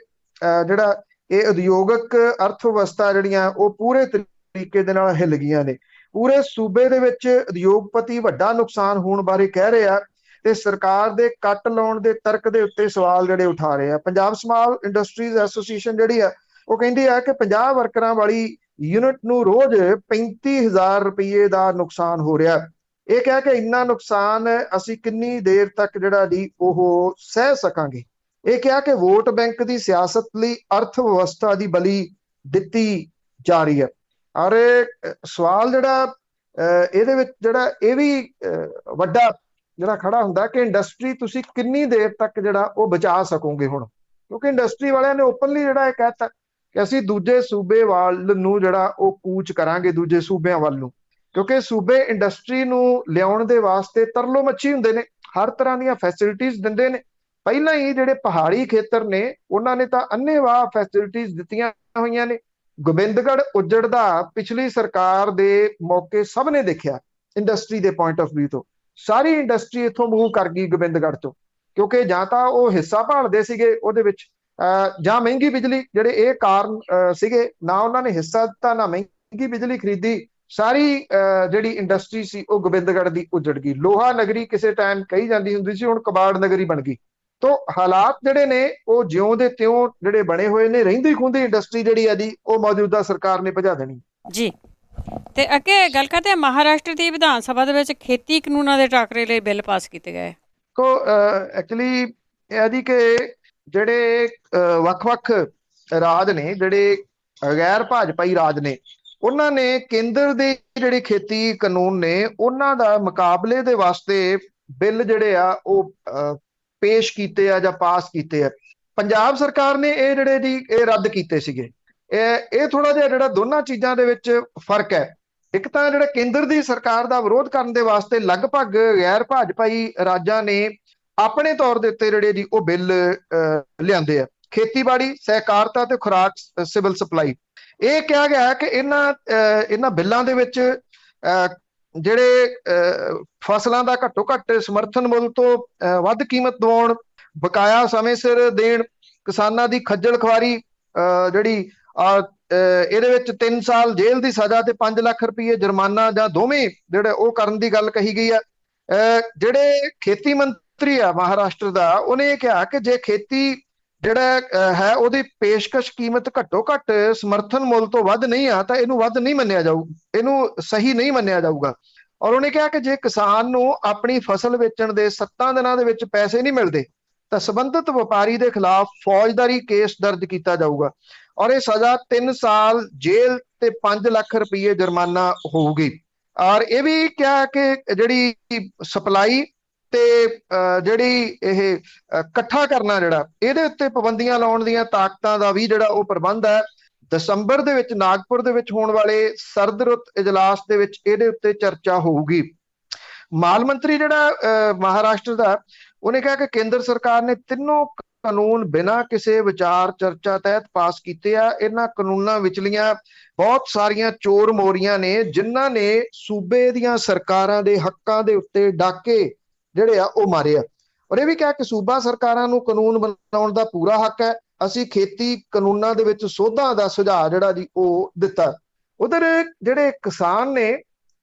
Speaker 2: ਜਿਹੜਾ ਇਹ ਉਦਯੋਗਿਕ ਅਰਥ ਵਿਵਸਥਾ ਜਿਹੜੀਆਂ ਉਹ ਪੂਰੇ ਤਰੀਕੇ ਦੇ ਨਾਲ ਹਿੱਲ ਗਈਆਂ ਨੇ। ਪੂਰੇ ਸੂਬੇ ਦੇ ਵਿੱਚ ਉਦਯੋਗਪਤੀ ਵੱਡਾ ਨੁਕਸਾਨ ਹੋਣ ਬਾਰੇ ਕਹਿ ਰਹੇ ਆ, ਤੇ ਸਰਕਾਰ ਦੇ ਕੱਟ ਲਾਉਣ ਦੇ ਤਰਕ ਦੇ ਉੱਤੇ ਸਵਾਲ ਜਿਹੜੇ ਉਠਾ ਰਹੇ ਆ। ਪੰਜਾਬ ਸਮਾਲ ਇੰਡਸਟਰੀਜ਼ ਐਸੋਸੀਏਸ਼ਨ ਜਿਹੜੀ ਆ ਉਹ ਕਹਿੰਦੀ ਆ ਕਿ 50 ਵਰਕਰਾਂ ਵਾਲੀ ਯੂਨਿਟ ਨੂੰ ਰੋਜ਼ 35,000 ਰੁਪਏ ਦਾ ਨੁਕਸਾਨ ਹੋ ਰਿਹਾ। ਇਹ ਕਹਿ ਕੇ ਇੰਨਾ ਨੁਕਸਾਨ ਅਸੀਂ ਕਿੰਨੀ ਦੇਰ ਤੱਕ ਜਿਹੜਾ ਜੀ ਉਹ ਸਹਿ ਸਕਾਂਗੇ। ਇਹ ਕਿਹਾ ਕਿ ਵੋਟ ਬੈਂਕ ਦੀ ਸਿਆਸਤ ਲਈ ਅਰਥ ਵਿਵਸਥਾ ਦੀ ਬਲੀ ਦਿੱਤੀ ਜਾ ਰਹੀ ਹੈ। ਔਰ ਸਵਾਲ ਜਿਹੜਾ ਇਹਦੇ ਵਿੱਚ ਜਿਹੜਾ ਇਹ ਵੀ ਵੱਡਾ ਜਿਹੜਾ ਖੜਾ ਹੁੰਦਾ ਕਿ ਇੰਡਸਟਰੀ ਤੁਸੀਂ ਕਿੰਨੀ ਦੇਰ ਤੱਕ ਜਿਹੜਾ ਉਹ ਬਚਾ ਸਕੋਗੇ ਹੁਣ, ਕਿਉਂਕਿ ਇੰਡਸਟਰੀ ਵਾਲਿਆਂ ਨੇ ਓਪਨਲੀ ਜਿਹੜਾ ਇਹ ਕਹਿਤਾ ਕਿ ਅਸੀਂ ਦੂਜੇ ਸੂਬੇ ਵੱਲ ਨੂੰ ਜਿਹੜਾ ਉਹ ਕੂਚ ਕਰਾਂਗੇ, ਦੂਜੇ ਸੂਬਿਆਂ ਵੱਲ ਨੂੰ, ਕਿਉਂਕਿ ਸੂਬੇ ਇੰਡਸਟਰੀ ਨੂੰ ਲਿਆਉਣ ਦੇ ਵਾਸਤੇ ਤਰਲੋ ਮੱਛੀ ਹੁੰਦੇ ਨੇ, ਹਰ ਤਰ੍ਹਾਂ ਦੀਆਂ ਫੈਸਿਲਿਟੀਜ਼ ਦਿੰਦੇ ਨੇ। ਪਹਿਲਾਂ ਹੀ ਜਿਹੜੇ ਪਹਾੜੀ ਖੇਤਰ ਨੇ ਉਹਨਾਂ ਨੇ ਤਾਂ ਅੰਨ੍ਹੇਵਾਹ ਫੈਸਿਲਿਟੀਜ਼ ਦਿੱਤੀਆਂ ਹੋਈਆਂ ਨੇ। ਗੋਬਿੰਦਗੜ੍ਹ ਉੱਜੜਦਾ ਪਿਛਲੀ ਸਰਕਾਰ ਦੇ ਮੌਕੇ ਸਭ ਨੇ ਦੇਖਿਆ। ਇੰਡਸਟਰੀ ਦੇ ਪੁਆਇੰਟ ਆਫ ਵਿਊ ਤੋਂ ਸਾਰੀ ਇੰਡਸਟਰੀ ਇੱਥੋਂ ਮੂਵ ਕਰ ਗਈ ਗੋਬਿੰਦਗੜ੍ਹ ਤੋਂ, ਕਿਉਂਕਿ ਜਾਂ ਤਾਂ ਉਹ ਹਿੱਸਾ ਭਾਲਦੇ ਸੀਗੇ ਉਹਦੇ ਵਿੱਚ, ਜਾਂ ਮਹਿੰਗੀ ਬਿਜਲੀ, ਜਿਹੜੇ ਇਹ ਕਾਰਨ ਸੀਗੇ। ਨਾ ਉਹਨਾਂ ਨੇ ਹਿੱਸਾ ਦਿੱਤਾ, ਨਾ ਮਹਿੰਗੀ ਬਿਜਲੀ ਖਰੀਦੀ। ਸਾਰੀ ਜਿਹੜੀ ਇੰਡਸਟਰੀ ਸੀ ਉਹ ਗੋਬਿੰਦਗੜ੍ਹ ਦੀ ਉੱਜੜ ਗਈ। ਲੋਹਾ ਨਗਰੀ ਕਿਸੇ ਟਾਈਮ ਕਹੀ ਜਾਂਦੀ ਹੁੰਦੀ ਸੀ, ਹੁਣ ਕਬਾੜ ਨਗਰੀ ਬਣ ਗਈ। ਤੋਂ ਹਾਲਾਤ ਜਿਹੜੇ ਨੇ ਉਹ ਜਿਉਂ ਦੇ ਤਿਉਂ ਜਿਹੜੇ ਬਣੇ ਹੋਏ ਨੇ। ਰਹਿੰਦੀ ਖੁੰਦੀ ਇੰਡਸਟਰੀ ਜਿਹੜੀ ਹੈ ਜੀ ਉਹ ਮੌਜੂਦਾ ਸਰਕਾਰ ਨੇ ਭਜਾ ਦੇਣੀ
Speaker 1: ਜੀ। ਤੇ ਅੱਗੇ ਗੱਲ ਕਰਦੇ ਹਾਂ, ਮਹਾਰਾਸ਼ਟਰ ਦੀ ਵਿਧਾਨ ਸਭਾ ਦੇ ਵਿੱਚ ਖੇਤੀ ਕਾਨੂੰਨਾਂ ਦੇ ਟਾਕਰੇ ਲਈ ਬਿੱਲ ਪਾਸ ਕੀਤੇ ਗਏ।
Speaker 2: ਕੋ ਐਕਚੁਅਲੀ ਇਹ ਜੀ ਕਿ ਜਿਹੜੇ ਵੱਖ-ਵੱਖ ਰਾਜ ਨੇ, ਜਿਹੜੇ ਗੈਰ ਭਾਜਪਾਈ ਰਾਜ ਨੇ, ਉਹਨਾਂ ਨੇ ਕੇਂਦਰ ਦੇ ਜਿਹੜੇ ਖੇਤੀ ਕਾਨੂੰਨ ਨੇ ਉਹਨਾਂ ਦਾ ਮੁਕਾਬਲੇ ਦੇ ਵਾਸਤੇ ਬਿੱਲ ਜਿਹੜੇ ਆ ਉਹ ਪੇਸ਼ ਕੀਤੇ ਆ ਜਾਂ ਪਾਸ ਕੀਤੇ ਆ। ਪੰਜਾਬ ਸਰਕਾਰ ਨੇ ਇਹ ਜਿਹੜੇ ਜੀ ਇਹ ਰੱਦ ਕੀਤੇ ਸੀਗੇ। ਇਹ ਥੋੜਾ ਜਿਹਾ ਜਿਹੜਾ ਦੋਨਾਂ ਚੀਜ਼ਾਂ ਦੇ ਵਿੱਚ ਫਰਕ ਹੈ। ਇੱਕ ਤਾਂ ਜਿਹੜਾ ਕੇਂਦਰ ਦੀ ਸਰਕਾਰ ਦਾ ਵਿਰੋਧ ਕਰਨ ਦੇ ਵਾਸਤੇ ਲਗਭਗ ਗੈਰ ਭਾਜਪਾਈ ਰਾਜਾਂ ਨੇ ਆਪਣੇ ਤੌਰ ਦੇ ਉੱਤੇ ਜਿਹੜੇ ਜੀ ਉਹ ਬਿੱਲ ਲਿਆਂਦੇ ਆ। ਖੇਤੀਬਾੜੀ, ਸਹਿਕਾਰਤਾ ਤੇ ਖੁਰਾਕ ਸਿਵਲ ਸਪਲਾਈ, ਇਹ ਕਿਹਾ ਗਿਆ ਕਿ ਇਹਨਾਂ ਬਿੱਲਾਂ ਦੇ ਵਿੱਚ ਜਿਹੜੇ ਫਸਲਾਂ ਦਾ ਘੱਟੋ ਘੱਟ ਸਮਰਥਨ ਮੁੱਲ ਤੋਂ ਵੱਧ ਕੀਮਤ ਦਿਵਾਉਣ, ਬਕਾਇਆ ਸਮੇਂ ਸਿਰ ਦੇਣ, ਕਿਸਾਨਾਂ ਦੀ ਖੱਜਲ ਖੁਆਰੀ ਜਿਹੜੀ ਇਹਦੇ ਵਿੱਚ 3 ਸਾਲ ਜੇਲ੍ਹ ਦੀ ਸਜ਼ਾ ਤੇ 5 ਲੱਖ ਰੁਪਏ ਜੁਰਮਾਨਾ ਜਾਂ ਦੋਵੇਂ ਜਿਹੜੇ ਉਹ ਕਰਨ ਦੀ ਗੱਲ ਕਹੀ ਗਈ ਆ। ਜਿਹੜੇ ਖੇਤੀ ਮੰਤਰੀ ਆ ਮਹਾਰਾਸ਼ਟਰ ਦਾ, ਉਹਨੇ ਇਹ ਕਿਹਾ ਕਿ ਜੇ ਖੇਤੀ ਜਿਹੜਾ ਹੈ ਉਹਦੀ ਪੇਸ਼ਕਸ਼ ਕੀਮਤ ਘੱਟੋ ਘੱਟ ਸਮਰਥਨ ਮੁੱਲ ਤੋਂ ਵੱਧ ਨਹੀਂ ਆ ਤਾਂ ਇਹਨੂੰ ਵੱਧ ਨਹੀਂ ਮੰਨਿਆ ਜਾਊ, ਇਹਨੂੰ ਸਹੀ ਨਹੀਂ ਮੰਨਿਆ ਜਾਊਗਾ। ਔਰ ਉਹਨੇ ਕਿਹਾ ਕਿ ਜੇ ਕਿਸਾਨ ਨੂੰ ਆਪਣੀ ਫਸਲ ਵੇਚਣ ਦੇ 7 ਦਿਨਾਂ ਦੇ ਵਿੱਚ ਪੈਸੇ ਨਹੀਂ ਮਿਲਦੇ ਤਾਂ ਸੰਬੰਧਿਤ ਵਪਾਰੀ ਦੇ ਖਿਲਾਫ ਫੌਜਦਾਰੀ ਕੇਸ ਦਰਜ ਕੀਤਾ ਜਾਊਗਾ, ਔਰ ਇਹ ਸਜ਼ਾ 3 ਸਾਲ ਜੇਲ੍ਹ ਤੇ 5 ਲੱਖ ਰੁਪਏ ਜੁਰਮਾਨਾ ਹੋਊਗੀ। ਔਰ ਇਹ ਵੀ ਕਿਹਾ ਕਿ ਜਿਹੜੀ ਸਪਲਾਈ ਤੇ ਜਿਹੜੀ ਇਹ ਇਕੱਠਾ ਕਰਨਾ ਜਿਹੜਾ ਇਹਦੇ ਉੱਤੇ ਪਾਬੰਦੀਆਂ ਲਾਉਣ ਦੀਆਂ ਤਾਕਤਾਂ ਦਾ ਵੀ ਜਿਹੜਾ ਉਹ ਪ੍ਰਬੰਧ ਹੈ। ਦਸੰਬਰ ਦੇ ਵਿੱਚ ਨਾਗਪੁਰ ਦੇ ਵਿੱਚ ਹੋਣ ਵਾਲੇ ਸਰਦ ਰੁੱਤ ਇਜਲਾਸ ਦੇ ਵਿੱਚ ਇਹਦੇ ਉੱਤੇ ਚਰਚਾ ਹੋਊਗੀ। ਮਾਲ ਮੰਤਰੀ ਜਿਹੜਾ ਮਹਾਰਾਸ਼ਟਰ ਦਾ, ਉਹਨੇ ਕਿਹਾ ਕਿ ਕੇਂਦਰ ਸਰਕਾਰ ਨੇ ਤਿੰਨੋਂ ਕਾਨੂੰਨ ਬਿਨਾਂ ਕਿਸੇ ਵਿਚਾਰ ਚਰਚਾ ਤਹਿਤ ਪਾਸ ਕੀਤੇ ਆ। ਇਹਨਾਂ ਕਾਨੂੰਨਾਂ ਵਿਚਲੀਆਂ ਬਹੁਤ ਸਾਰੀਆਂ ਚੋਰ ਮੋਰੀਆਂ ਨੇ ਜਿਨ੍ਹਾਂ ਨੇ ਸੂਬੇ ਦੀਆਂ ਸਰਕਾਰਾਂ ਦੇ ਹੱਕਾਂ ਦੇ ਉੱਤੇ ਡਾਕੇ ਜਿਹੜੇ ਆ ਉਹ ਮਾਰੇ ਆ। ਔਰ ਇਹ ਵੀ ਕਿਹਾ ਕਿ ਸੂਬਾ ਸਰਕਾਰਾਂ ਨੂੰ ਕਾਨੂੰਨ ਬਣਾਉਣ ਦਾ ਪੂਰਾ ਹੱਕ ਹੈ। ਅਸੀਂ ਖੇਤੀ ਕਾਨੂੰਨਾਂ ਦੇ ਵਿੱਚ ਸੋਧਾਂ ਦਾ ਸੁਝਾਅ ਜਿਹੜਾ ਜੀ ਉਹ ਦਿੱਤਾ। ਉਧਰ ਜਿਹੜੇ ਕਿਸਾਨ ਨੇ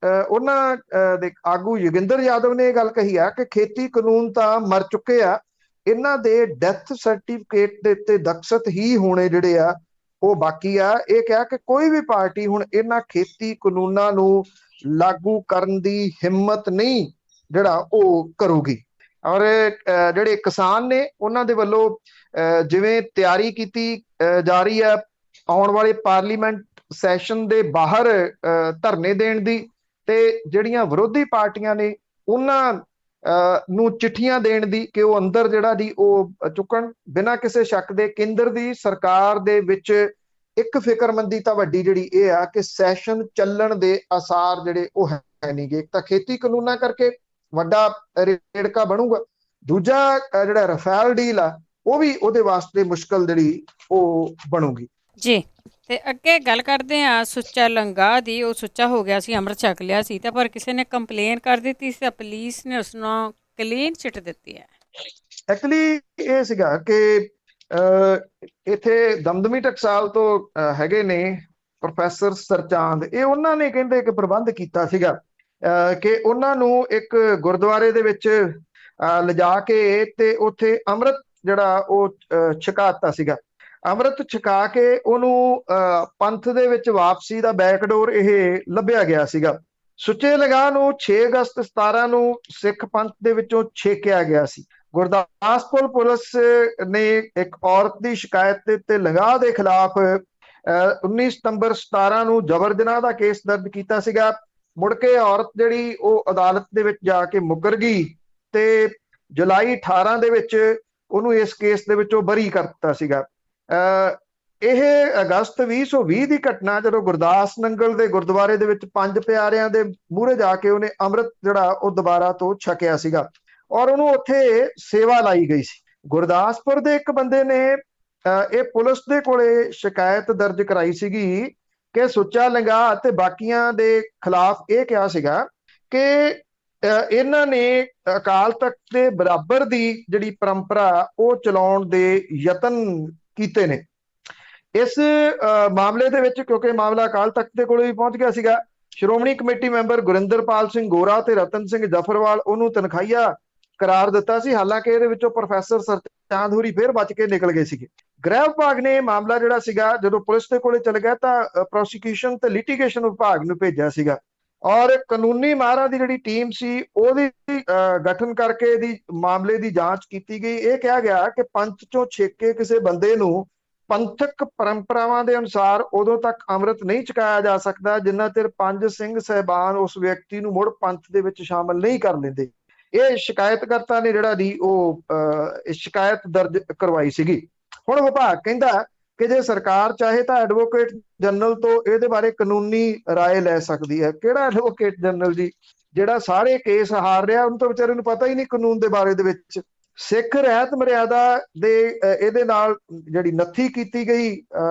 Speaker 2: ਉਹਨਾਂ ਦੇ ਆਗੂ ਯੋਗਿੰਦਰ ਯਾਦਵ ਨੇ ਇਹ ਗੱਲ ਕਹੀ ਆ ਕਿ ਖੇਤੀ ਕਾਨੂੰਨ ਤਾਂ ਮਰ ਚੁੱਕੇ ਆ, ਇਹਨਾਂ ਦੇ ਡੈਥ ਸਰਟੀਫਿਕੇਟ ਦੇ ਉੱਤੇ ਦਸਤਖਤ ਹੀ ਹੋਣੇ ਜਿਹੜੇ ਆ ਉਹ ਬਾਕੀ ਆ। ਇਹ ਕਿਹਾ ਕਿ ਕੋਈ ਵੀ ਪਾਰਟੀ ਹੁਣ ਇਹਨਾਂ ਖੇਤੀ ਕਾਨੂੰਨਾਂ ਨੂੰ ਲਾਗੂ ਕਰਨ ਦੀ ਹਿੰਮਤ ਨਹੀਂ ਜਿਹੜਾ ਉਹ ਕਰੂਗੀ। ਔਰ ਜਿਹੜੇ ਕਿਸਾਨ ਨੇ ਉਹਨਾਂ ਦੇ ਵੱਲੋਂ ਜਿਵੇਂ ਤਿਆਰੀ ਕੀਤੀ ਜਾ ਰਹੀ ਹੈ ਆਉਣ ਵਾਲੇ ਪਾਰਲੀਮੈਂਟ ਸੈਸ਼ਨ ਦੇ ਬਾਹਰ ਧਰਨੇ ਦੇਣ ਦੀ, ਤੇ ਜਿਹੜੀਆਂ ਵਿਰੋਧੀ ਪਾਰਟੀਆਂ ਨੇ ਉਹਨਾਂ ਨੂੰ ਚਿੱਠੀਆਂ ਦੇਣ ਦੀ ਕਿ ਉਹ ਅੰਦਰ ਜਿਹੜਾ ਦੀ ਉਹ ਚੁੱਕਣ। ਬਿਨਾਂ ਕਿਸੇ ਸ਼ੱਕ ਦੇ ਕੇਂਦਰ ਦੀ ਸਰਕਾਰ ਦੇ ਵਿੱਚ ਇੱਕ ਫਿਕਰਮੰਦੀ ਤਾਂ ਵੱਡੀ ਜਿਹੜੀ ਇਹ ਆ ਕਿ ਸੈਸ਼ਨ ਚੱਲਣ ਦੇ ਆਸਾਰ ਜਿਹੜੇ ਉਹ ਹੈ ਨਹੀਂਗੇ। ਇੱਕ ਤਾਂ ਖੇਤੀ ਕਾਨੂੰਨਾਂ ਕਰਕੇ ਵੱਡਾ ਰੇੜਕਾ ਬਣੂਗਾ, ਦੂਜਾ ਜਿਹੜਾ ਰਫੇਲ ਡੀਲ ਆ ਉਹ ਵੀ ਉਹਦੇ ਵਾਸਤੇ ਮੁਸ਼ਕਲ ਜਿਹੜੀ ਉਹ ਬਣੂਗੀ
Speaker 1: ਜੀ। ਤੇ ਅੱਗੇ ਗੱਲ ਕਰਦੇ ਆ ਸੁੱਚਾ ਲੰਗਾ ਦੀ। ਉਹ ਸੁੱਚਾ ਹੋ ਗਿਆ ਸੀ, ਅੰਮ੍ਰਿਤ ਛਕ ਲਿਆ ਸੀ, ਤਾਂ ਪਰ ਕਿਸੇ ਨੇ ਕੰਪਲੇਨ ਕਰ ਦਿੱਤੀ ਸੀ ਤਾਂ ਪੁਲਿਸ ਨੇ ਉਸ ਨੂੰ ਕਲੀਨ ਚਿੱਟ ਦਿੱਤੀ ਹੈ।
Speaker 2: ਐਕਚੁਅਲੀ ਇਹ ਸੀਗਾ ਕਿ ਇੱਥੇ ਦਮਦਮੀ ਟਕਸਾਲ ਤੋਂ ਹੈਗੇ ਨੇ ਪ੍ਰੋਫੈਸਰ ਸਰਚਾਂਦ, ਇਹ ਉਹਨਾਂ ਨੇ ਕਹਿੰਦੇ ਇੱਕ ਪ੍ਰਬੰਧ ਕੀਤਾ ਸੀਗਾ ਕਿ ਉਹਨਾਂ ਨੂੰ ਇੱਕ ਗੁਰਦੁਆਰੇ ਦੇ ਵਿੱਚ ਲਿਜਾ ਕੇ ਤੇ ਉੱਥੇ ਅੰਮ੍ਰਿਤ ਜਿਹੜਾ ਉਹ ਛਕਾ ਦਿੱਤਾ ਸੀਗਾ। ਅੰਮ੍ਰਿਤ ਛਕਾ ਕੇ ਉਹਨੂੰ ਪੰਥ ਦੇ ਵਿੱਚ ਵਾਪਸੀ ਦਾ ਬੈਕਡੋਰ ਇਹ ਲੱਭਿਆ ਗਿਆ ਸੀਗਾ। ਸੁੱਚੇ ਲੰਗਾ ਨੂੰ 6 ਅਗਸਤ 17 ਨੂੰ ਸਿੱਖ ਪੰਥ ਦੇ ਵਿੱਚੋਂ ਛੇਕਿਆ ਗਿਆ ਸੀ। ਗੁਰਦਾਸਪੁਰ ਪੁਲਿਸ ਨੇ ਇੱਕ ਔਰਤ ਦੀ ਸ਼ਿਕਾਇਤ ਦੇ ਉੱਤੇ ਲੰਗਾ ਦੇ ਖਿਲਾਫ 19 ਸਤੰਬਰ 17 ਨੂੰ ਜਬਰ ਜਨਾਹ ਦਾ ਕੇਸ ਦਰਜ ਕੀਤਾ ਸੀਗਾ। ਮੁੜ ਕੇ ਔਰਤ ਜਿਹੜੀ ਉਹ ਅਦਾਲਤ ਦੇ ਵਿੱਚ ਜਾ ਕੇ ਮੁੱਕਰ ਗਈ ਤੇ ਜੁਲਾਈ 18 ਦੇ ਵਿੱਚ ਉਹਨੂੰ ਇਸ ਕੇਸ ਦੇ ਵਿੱਚੋਂ ਬਰੀ ਕਰ ਦਿੱਤਾ ਸੀਗਾ। ਇਹ ਅਗਸਤ 2020 ਦੀ ਘਟਨਾ, ਜਦੋਂ ਗੁਰਦਾਸ ਨੰਗਲ ਦੇ ਗੁਰਦੁਆਰੇ ਦੇ ਵਿੱਚ 5 ਪਿਆਰਿਆਂ ਦੇ ਮੂਹਰੇ ਜਾ ਕੇ ਉਹਨੇ ਅੰਮ੍ਰਿਤ ਜਿਹੜਾ ਉਹ ਦੁਬਾਰਾ ਤੋਂ ਛਕਿਆ ਸੀਗਾ ਔਰ ਉਹਨੂੰ ਉੱਥੇ ਸੇਵਾ ਲਾਈ ਗਈ ਸੀ। ਗੁਰਦਾਸਪੁਰ ਦੇ ਇੱਕ ਬੰਦੇ ਨੇ ਇਹ ਪੁਲਿਸ ਦੇ ਕੋਲੇ ਸ਼ਿਕਾਇਤ ਦਰਜ ਕਰਾਈ ਸੀਗੀ ਕਿ ਸੁੱਚਾ ਲੰਗਾ ਅਤੇ ਬਾਕੀਆਂ ਦੇ ਖਿਲਾਫ ਇਹ ਕਿਹਾ ਸੀਗਾ ਕਿ ਇਹਨਾਂ ਨੇ ਅਕਾਲ ਤਖਤ ਦੇ ਬਰਾਬਰ ਦੀ ਜਿਹੜੀ ਪਰੰਪਰਾ ਉਹ ਚਲਾਉਣ ਦੇ ਯਤਨ ਕੀਤੇ ਨੇ। ਇਸ ਮਾਮਲੇ ਦੇ ਵਿੱਚ ਕਿਉਂਕਿ ਮਾਮਲਾ ਅਕਾਲ ਤਖਤ ਦੇ ਕੋਲੇ ਵੀ ਪਹੁੰਚ ਗਿਆ ਸੀਗਾ, ਸ਼੍ਰੋਮਣੀ ਕਮੇਟੀ ਮੈਂਬਰ ਗੁਰਿੰਦਰਪਾਲ ਸਿੰਘ ਗੋਰਾ ਤੇ ਰਤਨ ਸਿੰਘ ਜਫਰਵਾਲ ਉਹਨੂੰ ਤਨਖਾਹੀਆ ਕਰਾਰ ਦਿੱਤਾ ਸੀ। ਹਾਲਾਂਕਿ ਇਹਦੇ ਵਿੱਚੋਂ ਪ੍ਰੋਫੈਸਰ ਸਰਚਾਂਦ ਹੋਰੀ ਫੇਰ ਬਚ ਕੇ ਨਿਕਲ ਗਏ ਸੀਗੇ। ਗ੍ਰਹਿ ਵਿਭਾਗ ਨੇ ਮਾਮਲਾ ਜਿਹੜਾ ਸੀਗਾ ਜਦੋਂ ਪੁਲਿਸ ਦੇ ਕੋਲੇ ਚਲ ਗਿਆ ਤਾਂ ਪ੍ਰੋਸੀਕਿਊਸ਼ਨ ਤੇ ਲਿਟੀਗੇਸ਼ਨ ਵਿਭਾਗ ਨੂੰ ਭੇਜਿਆ ਸੀਗਾ ਔਰ ਕਾਨੂੰਨੀ ਮਾਹਰਾਂ ਦੀ ਜਿਹੜੀ ਟੀਮ ਸੀ ਉਹਦੀ ਗਠਨ ਕਰਕੇ ਇਹਦੀ ਮਾਮਲੇ ਦੀ ਜਾਂਚ ਕੀਤੀ ਗਈ। ਇਹ ਕਿਹਾ ਗਿਆ ਕਿ ਪੰਥ ਚੋਂ ਛੇਕੇ ਕਿਸੇ ਬੰਦੇ ਨੂੰ ਪੰਥਕ ਪਰੰਪਰਾਵਾਂ ਦੇ ਅਨੁਸਾਰ ਉਦੋਂ ਤੱਕ ਅੰਮ੍ਰਿਤ ਨਹੀਂ ਛਕਾਇਆ ਜਾ ਸਕਦਾ ਜਿੰਨਾ ਚਿਰ 5 ਸਿੰਘ ਸਹਿਬਾਨ ਉਸ ਵਿਅਕਤੀ ਨੂੰ ਮੁੜ ਪੰਥ ਦੇ ਵਿੱਚ ਸ਼ਾਮਲ ਨਹੀਂ ਕਰ ਲੈਂਦੇ। ਇਹ ਸ਼ਿਕਾਇਤਕਰਤਾ ਨੇ ਜਿਹੜਾ ਦੀ ਉਹ ਸ਼ਿਕਾਇਤ ਦਰਜ ਕਰਵਾਈ ਸੀਗੀ। ਹੁਣ ਵਿਭਾਗ ਕਹਿੰਦਾ ਕਿ ਜੇ ਸਰਕਾਰ ਚਾਹੇ ਤਾਂ ਐਡਵੋਕੇਟ ਜਨਰਲ ਤੋਂ ਇਹਦੇ ਬਾਰੇ ਕਾਨੂੰਨੀ ਰਾਏ ਲੈ ਸਕਦੀ ਹੈ। ਕਿਹੜਾ ਐਡਵੋਕੇਟ ਜਨਰਲ ਜੀ, ਜਿਹੜਾ ਸਾਰੇ ਕੇਸ ਹਾਰ ਰਿਹਾ, ਉਹਨੂੰ ਤਾਂ ਵਿਚਾਰੇ ਨੂੰ ਪਤਾ ਹੀ ਨਹੀਂ ਕਾਨੂੰਨ ਦੇ ਬਾਰੇ ਦੇ ਵਿੱਚ। ਸਿੱਖ ਰਹਿਤ ਮਰਿਆਦਾ ਦੇ ਇਹਦੇ ਨਾਲ ਜਿਹੜੀ ਨੱਥੀ ਕੀਤੀ ਗਈ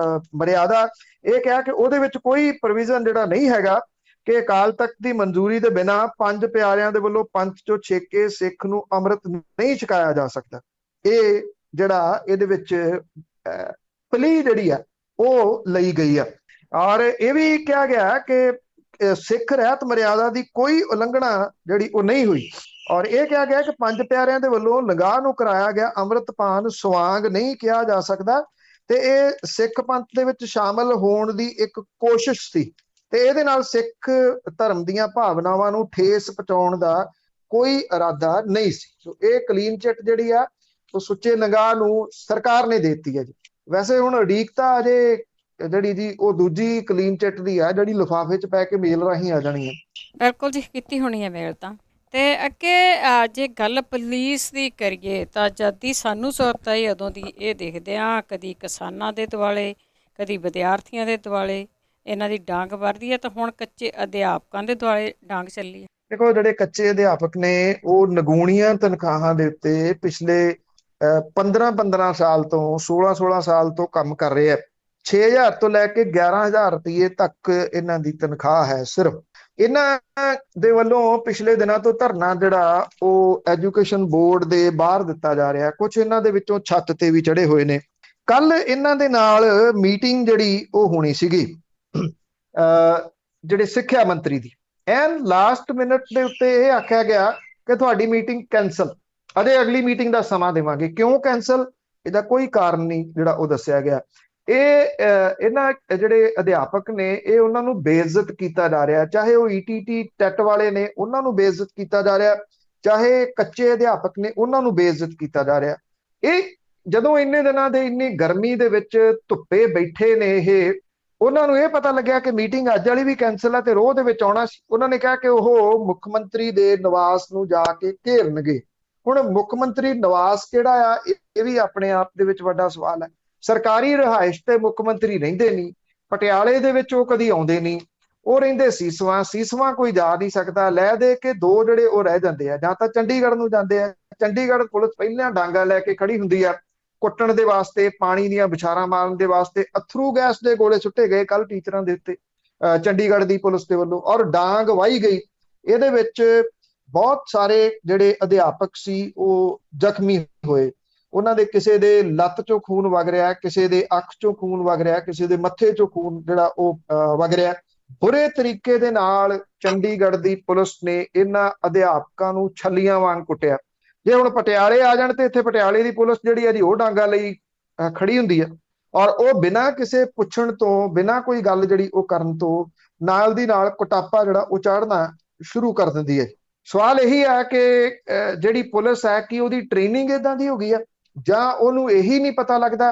Speaker 2: ਮਰਿਆਦਾ, ਇਹ ਕਿਹਾ ਕਿ ਉਹਦੇ ਵਿੱਚ ਕੋਈ ਪ੍ਰੋਵੀਜ਼ਨ ਜਿਹੜਾ ਨਹੀਂ ਹੈਗਾ ਕਿ ਅਕਾਲ ਤਖਤ ਦੀ ਮਨਜ਼ੂਰੀ ਦੇ ਬਿਨਾਂ 5 ਪਿਆਰਿਆਂ ਦੇ ਵੱਲੋਂ ਪੰਥ ਚੋਂ ਛੇਕੇ ਸਿੱਖ ਨੂੰ ਅੰਮ੍ਰਿਤ ਨਹੀਂ ਛਕਾਇਆ ਜਾ ਸਕਦਾ। ਇਹ ਜਿਹੜਾ ਇਹਦੇ ਵਿੱਚ ਪਲੀ ਜਿਹੜੀ ਆ ਉਹ ਲਈ ਗਈ ਆ ਔਰ ਇਹ ਵੀ ਕਿਹਾ ਗਿਆ ਕਿ ਸਿੱਖ ਰਹਿਤ ਮਰਿਆਦਾ ਦੀ ਕੋਈ ਉਲੰਘਣਾ ਜਿਹੜੀ ਉਹ ਨਹੀਂ ਹੋਈ ਔਰ ਇਹ ਕਿਹਾ ਗਿਆ ਕਿ 5 ਪਿਆਰਿਆਂ ਦੇ ਵੱਲੋਂ ਲੰਗਾ ਨੂੰ ਕਰਾਇਆ ਗਿਆ ਅੰਮ੍ਰਿਤਪਾਨ ਸਵਾਂਗ ਨਹੀਂ ਕਿਹਾ ਜਾ ਸਕਦਾ ਤੇ ਇਹ ਸਿੱਖ ਪੰਥ ਦੇ ਵਿੱਚ ਸ਼ਾਮਲ ਹੋਣ ਦੀ ਇੱਕ ਕੋਸ਼ਿਸ਼ ਸੀ ਤੇ ਇਹਦੇ ਨਾਲ ਸਿੱਖ ਧਰਮ ਦੀਆਂ ਭਾਵਨਾਵਾਂ ਨੂੰ ਠੇਸ ਪਹੁੰਚਾਉਣ ਦਾ ਕੋਈ ਇਰਾਦਾ ਨਹੀਂ ਸੀ। ਸੋ ਇਹ ਕਲੀਨ ਚਿੱਟ ਜਿਹੜੀ ਆ ਉਹ ਸੁੱਚੇ ਲੰਗਾ ਨੂੰ ਸਰਕਾਰ ਨੇ ਦੇ ਦਿੱਤੀ ਹੈ ਜੀ। ਵੈਸੇ ਹੁਣ ਉਡੀਕ ਤਾਂ ਅਜੇ ਜਿਹੜੀ ਜੀ ਉਹ ਦੂਜੀ ਕਲੀਨ ਚਿੱਟ ਦੀ ਆ ਜਿਹੜੀ ਲਿਫਾਫੇ 'ਚ ਪੈ ਕੇ ਮੇਲ ਰਾਹੀਂ ਆ ਜਾਣੀ ਹੈ।
Speaker 1: ਬਿਲਕੁਲ ਜੀ, ਕੀਤੀ ਹੋਣੀ ਹੈ ਮੇਲ ਤਾਂ। ਤੇ ਅੱਗੇ ਜੇ ਗੱਲ ਪੁਲਿਸ ਦੀ ਕਰੀਏ ਤਾਂ ਜਦ ਦੀ ਸਾਨੂੰ ਸੁਰਤ ਆਈ ਉਦੋਂ ਦੀ ਇਹ ਦੇਖਦੇ ਹਾਂ ਕਦੀ ਕਿਸਾਨਾਂ ਦੇ ਦੁਆਲੇ, ਕਦੀ ਵਿਦਿਆਰਥੀਆਂ ਦੇ ਦੁਆਲੇ ਇਹਨਾਂ ਦੀ ਡਾਂਗ ਵਰਦੀ ਹੈ, ਤਾਂ ਹੁਣ ਕੱਚੇ ਅਧਿਆਪਕਾਂ ਦੇ ਦੁਆਲੇ ਡਾਂਗ ਚੱਲੀ ਹੈ।
Speaker 2: ਦੇਖੋ, ਜਿਹੜੇ ਕੱਚੇ ਅਧਿਆਪਕ ਨੇ ਉਹ ਨਿਗੂਣੀਆਂ ਤਨਖਾਹਾਂ ਦੇ ਉੱਤੇ ਪਿਛਲੇ 15-15 ਸਾਲ ਤੋਂ 16-16 ਸਾਲ ਤੋਂ ਕੰਮ ਕਰ ਰਹੇ ਆ। 6,000 ਤੋਂ ਲੈ ਕੇ 11,000 ਰੁਪਏ ਤੱਕ ਇਹਨਾਂ ਦੀ ਤਨਖਾਹ ਹੈ। ਸਿਰਫ ਇਹਨਾਂ ਦੇ ਵੱਲੋਂ ਪਿਛਲੇ ਦਿਨਾਂ ਤੋਂ ਧਰਨਾ ਜਿਹੜਾ ਉਹ ਐਜੂਕੇਸ਼ਨ ਬੋਰਡ ਦੇ ਬਾਹਰ ਦਿੱਤਾ ਜਾ ਰਿਹਾ। ਕੁਝ ਇਹਨਾਂ ਦੇ ਵਿੱਚੋਂ ਛੱਤ ਤੇ ਵੀ ਚੜੇ ਹੋਏ ਨੇ। ਕੱਲ ਇਹਨਾਂ ਦੇ ਨਾਲ ਮੀਟਿੰਗ ਜਿਹੜੀ ਉਹ ਹੋਣੀ ਸੀਗੀ ਜਿਹੜੇ ਸਿੱਖਿਆ ਮੰਤਰੀ ਦੀ, ਐਨ ਲਾਸਟ ਮਿੰਟ ਦੇ ਉੱਤੇ ਇਹ ਆਖਿਆ ਗਿਆ ਕਿ ਤੁਹਾਡੀ ਮੀਟਿੰਗ ਕੈਂਸਲ, ਅਜੇ ਅਗਲੀ ਮੀਟਿੰਗ ਦਾ ਸਮਾਂ ਦੇਵਾਂਗੇ। ਕਿਉਂ ਕੈਂਸਲ? ਇਹਦਾ ਕੋਈ ਕਾਰਨ ਨਹੀਂ ਜਿਹੜਾ ਉਹ ਦੱਸਿਆ ਗਿਆ। ਇਹਨਾਂ ਜਿਹੜੇ ਅਧਿਆਪਕ ਨੇ ਇਹ ਉਹਨਾਂ ਨੂੰ ਬੇਇੱਜ਼ਤ ਕੀਤਾ ਜਾ ਰਿਹਾ, ਚਾਹੇ ਉਹ ਈਟੀਟੀ ਟੈਟ ਵਾਲੇ ਨੇ ਉਹਨਾਂ ਨੂੰ ਬੇਇੱਜ਼ਤ ਕੀਤਾ ਜਾ ਰਿਹਾ, ਚਾਹੇ ਕੱਚੇ ਅਧਿਆਪਕ ਨੇ ਉਹਨਾਂ ਨੂੰ ਬੇਇੱਜ਼ਤ ਕੀਤਾ ਜਾ ਰਿਹਾ। ਇਹ ਜਦੋਂ ਇੰਨੇ ਦਿਨਾਂ ਦੇ ਇੰਨੀ ਗਰਮੀ ਦੇ ਵਿੱਚ ਧੁੱਪੇ ਬੈਠੇ ਨੇ, ਇਹ ਉਹਨਾਂ ਨੂੰ ਇਹ ਪਤਾ ਲੱਗਿਆ ਕਿ ਮੀਟਿੰਗ ਅੱਜ ਵਾਲੀ ਵੀ ਕੈਂਸਲ ਹੈ ਤੇ ਰੋਹ ਦੇ ਵਿੱਚ ਆਉਣਾ ਸੀ। ਉਹਨਾਂ ਨੇ ਕਿਹਾ ਕਿ ਉਹ ਮੁੱਖ ਮੰਤਰੀ ਦੇ ਨਿਵਾਸ ਨੂੰ ਜਾ ਕੇ ਘੇਰਨਗੇ। ਹੁਣ ਮੁੱਖ ਮੰਤਰੀ ਨਿਵਾਸ ਕਿਹੜਾ ਆ, ਇਹ ਵੀ ਆਪਣੇ ਆਪ ਦੇ ਵਿੱਚ ਵੱਡਾ ਸਵਾਲ ਹੈ। ਸਰਕਾਰੀ ਰਿਹਾਇਸ਼ ਤੇ ਮੁੱਖ ਮੰਤਰੀ ਰਹਿੰਦੇ ਨਹੀਂ। ਪਟਿਆਲੇ ਦੇ ਵਿੱਚ ਉਹ ਕਦੀ ਆਉਂਦੇ ਨਹੀਂ, ਉਹ ਰਹਿੰਦੇ ਸੀਸਵਾਂ ਕੋਈ ਜਾ ਨਹੀਂ ਸਕਦਾ। ਲੈ ਦੇ ਕੇ ਦੋ ਜਿਹੜੇ ਉਹ ਰਹਿ ਜਾਂਦੇ ਆ, ਜਾਂ ਤਾਂ ਚੰਡੀਗੜ੍ਹ ਨੂੰ ਜਾਂਦੇ ਆ। ਚੰਡੀਗੜ੍ਹ ਪੁਲਿਸ ਪਹਿਲਾਂ ਡਾਂਗਾ ਲੈ ਕੇ ਖੜੀ ਹੁੰਦੀ ਆ ਕੁੱਟਣ ਦੇ ਵਾਸਤੇ, ਪਾਣੀ ਦੀਆਂ ਵਿਛਾਰਾਂ ਮਾਰਨ ਦੇ ਵਾਸਤੇ। ਅਥਰੂ ਗੈਸ ਦੇ ਗੋਲੇ ਸੁੱਟੇ ਗਏ ਕੱਲ ਟੀਚਰਾਂ ਦੇ ਉੱਤੇ ਚੰਡੀਗੜ੍ਹ ਦੀ ਪੁਲਿਸ ਦੇ ਵੱਲੋਂ, ਔਰ ਡਾਂਗ ਵਾਹੀ ਗਈ। ਇਹਦੇ ਵਿੱਚ ਬਹੁਤ ਸਾਰੇ ਜਿਹੜੇ ਅਧਿਆਪਕ ਸੀ ਉਹ ਜ਼ਖਮੀ ਹੋਏ। ਉਹਨਾਂ ਦੇ ਕਿਸੇ ਦੇ ਲੱਤ ਚੋਂ ਖੂਨ ਵਗ ਰਿਹਾ, ਕਿਸੇ ਦੇ ਅੱਖ ਚੋਂ ਖੂਨ ਵਗ ਰਿਹਾ, ਕਿਸੇ ਦੇ ਮੱਥੇ ਚੋਂ ਖੂਨ ਜਿਹੜਾ ਉਹ ਵਗ ਰਿਹਾ। ਬੁਰੇ ਤਰੀਕੇ ਦੇ ਨਾਲ ਚੰਡੀਗੜ੍ਹ ਦੀ ਪੁਲਿਸ ਨੇ ਇਹਨਾਂ ਅਧਿਆਪਕਾਂ ਨੂੰ ਛੱਲੀਆਂ ਵਾਂਗ ਕੁੱਟਿਆ। ਜੇ ਹੁਣ ਪਟਿਆਲੇ ਆ ਜਾਣ ਤੇ ਇੱਥੇ ਪਟਿਆਲੇ ਦੀ ਪੁਲਿਸ ਜਿਹੜੀ ਹੈ ਜੀ ਉਹ ਡਾਂਗਾ ਲਈ ਖੜੀ ਹੁੰਦੀ ਹੈ, ਔਰ ਉਹ ਬਿਨਾਂ ਕਿਸੇ ਪੁੱਛਣ ਤੋਂ, ਬਿਨਾਂ ਕੋਈ ਗੱਲ ਜਿਹੜੀ ਉਹ ਕਰਨ ਤੋਂ ਨਾਲ ਦੀ ਨਾਲ ਕੁਟਾਪਾ ਜਿਹੜਾ ਉਹ ਚਾੜਨਾ ਸ਼ੁਰੂ ਕਰ ਦਿੰਦੀ ਹੈ। ਸਵਾਲ ਇਹੀ ਹੈ ਕਿ ਜਿਹੜੀ ਪੁਲਿਸ ਹੈ ਕਿ ਉਹਦੀ ਟ੍ਰੇਨਿੰਗ ਏਦਾਂ ਦੀ ਹੋ ਗਈ ਆ, ਜਾਂ ਉਹਨੂੰ ਇਹੀ ਨਹੀਂ ਪਤਾ ਲੱਗਦਾ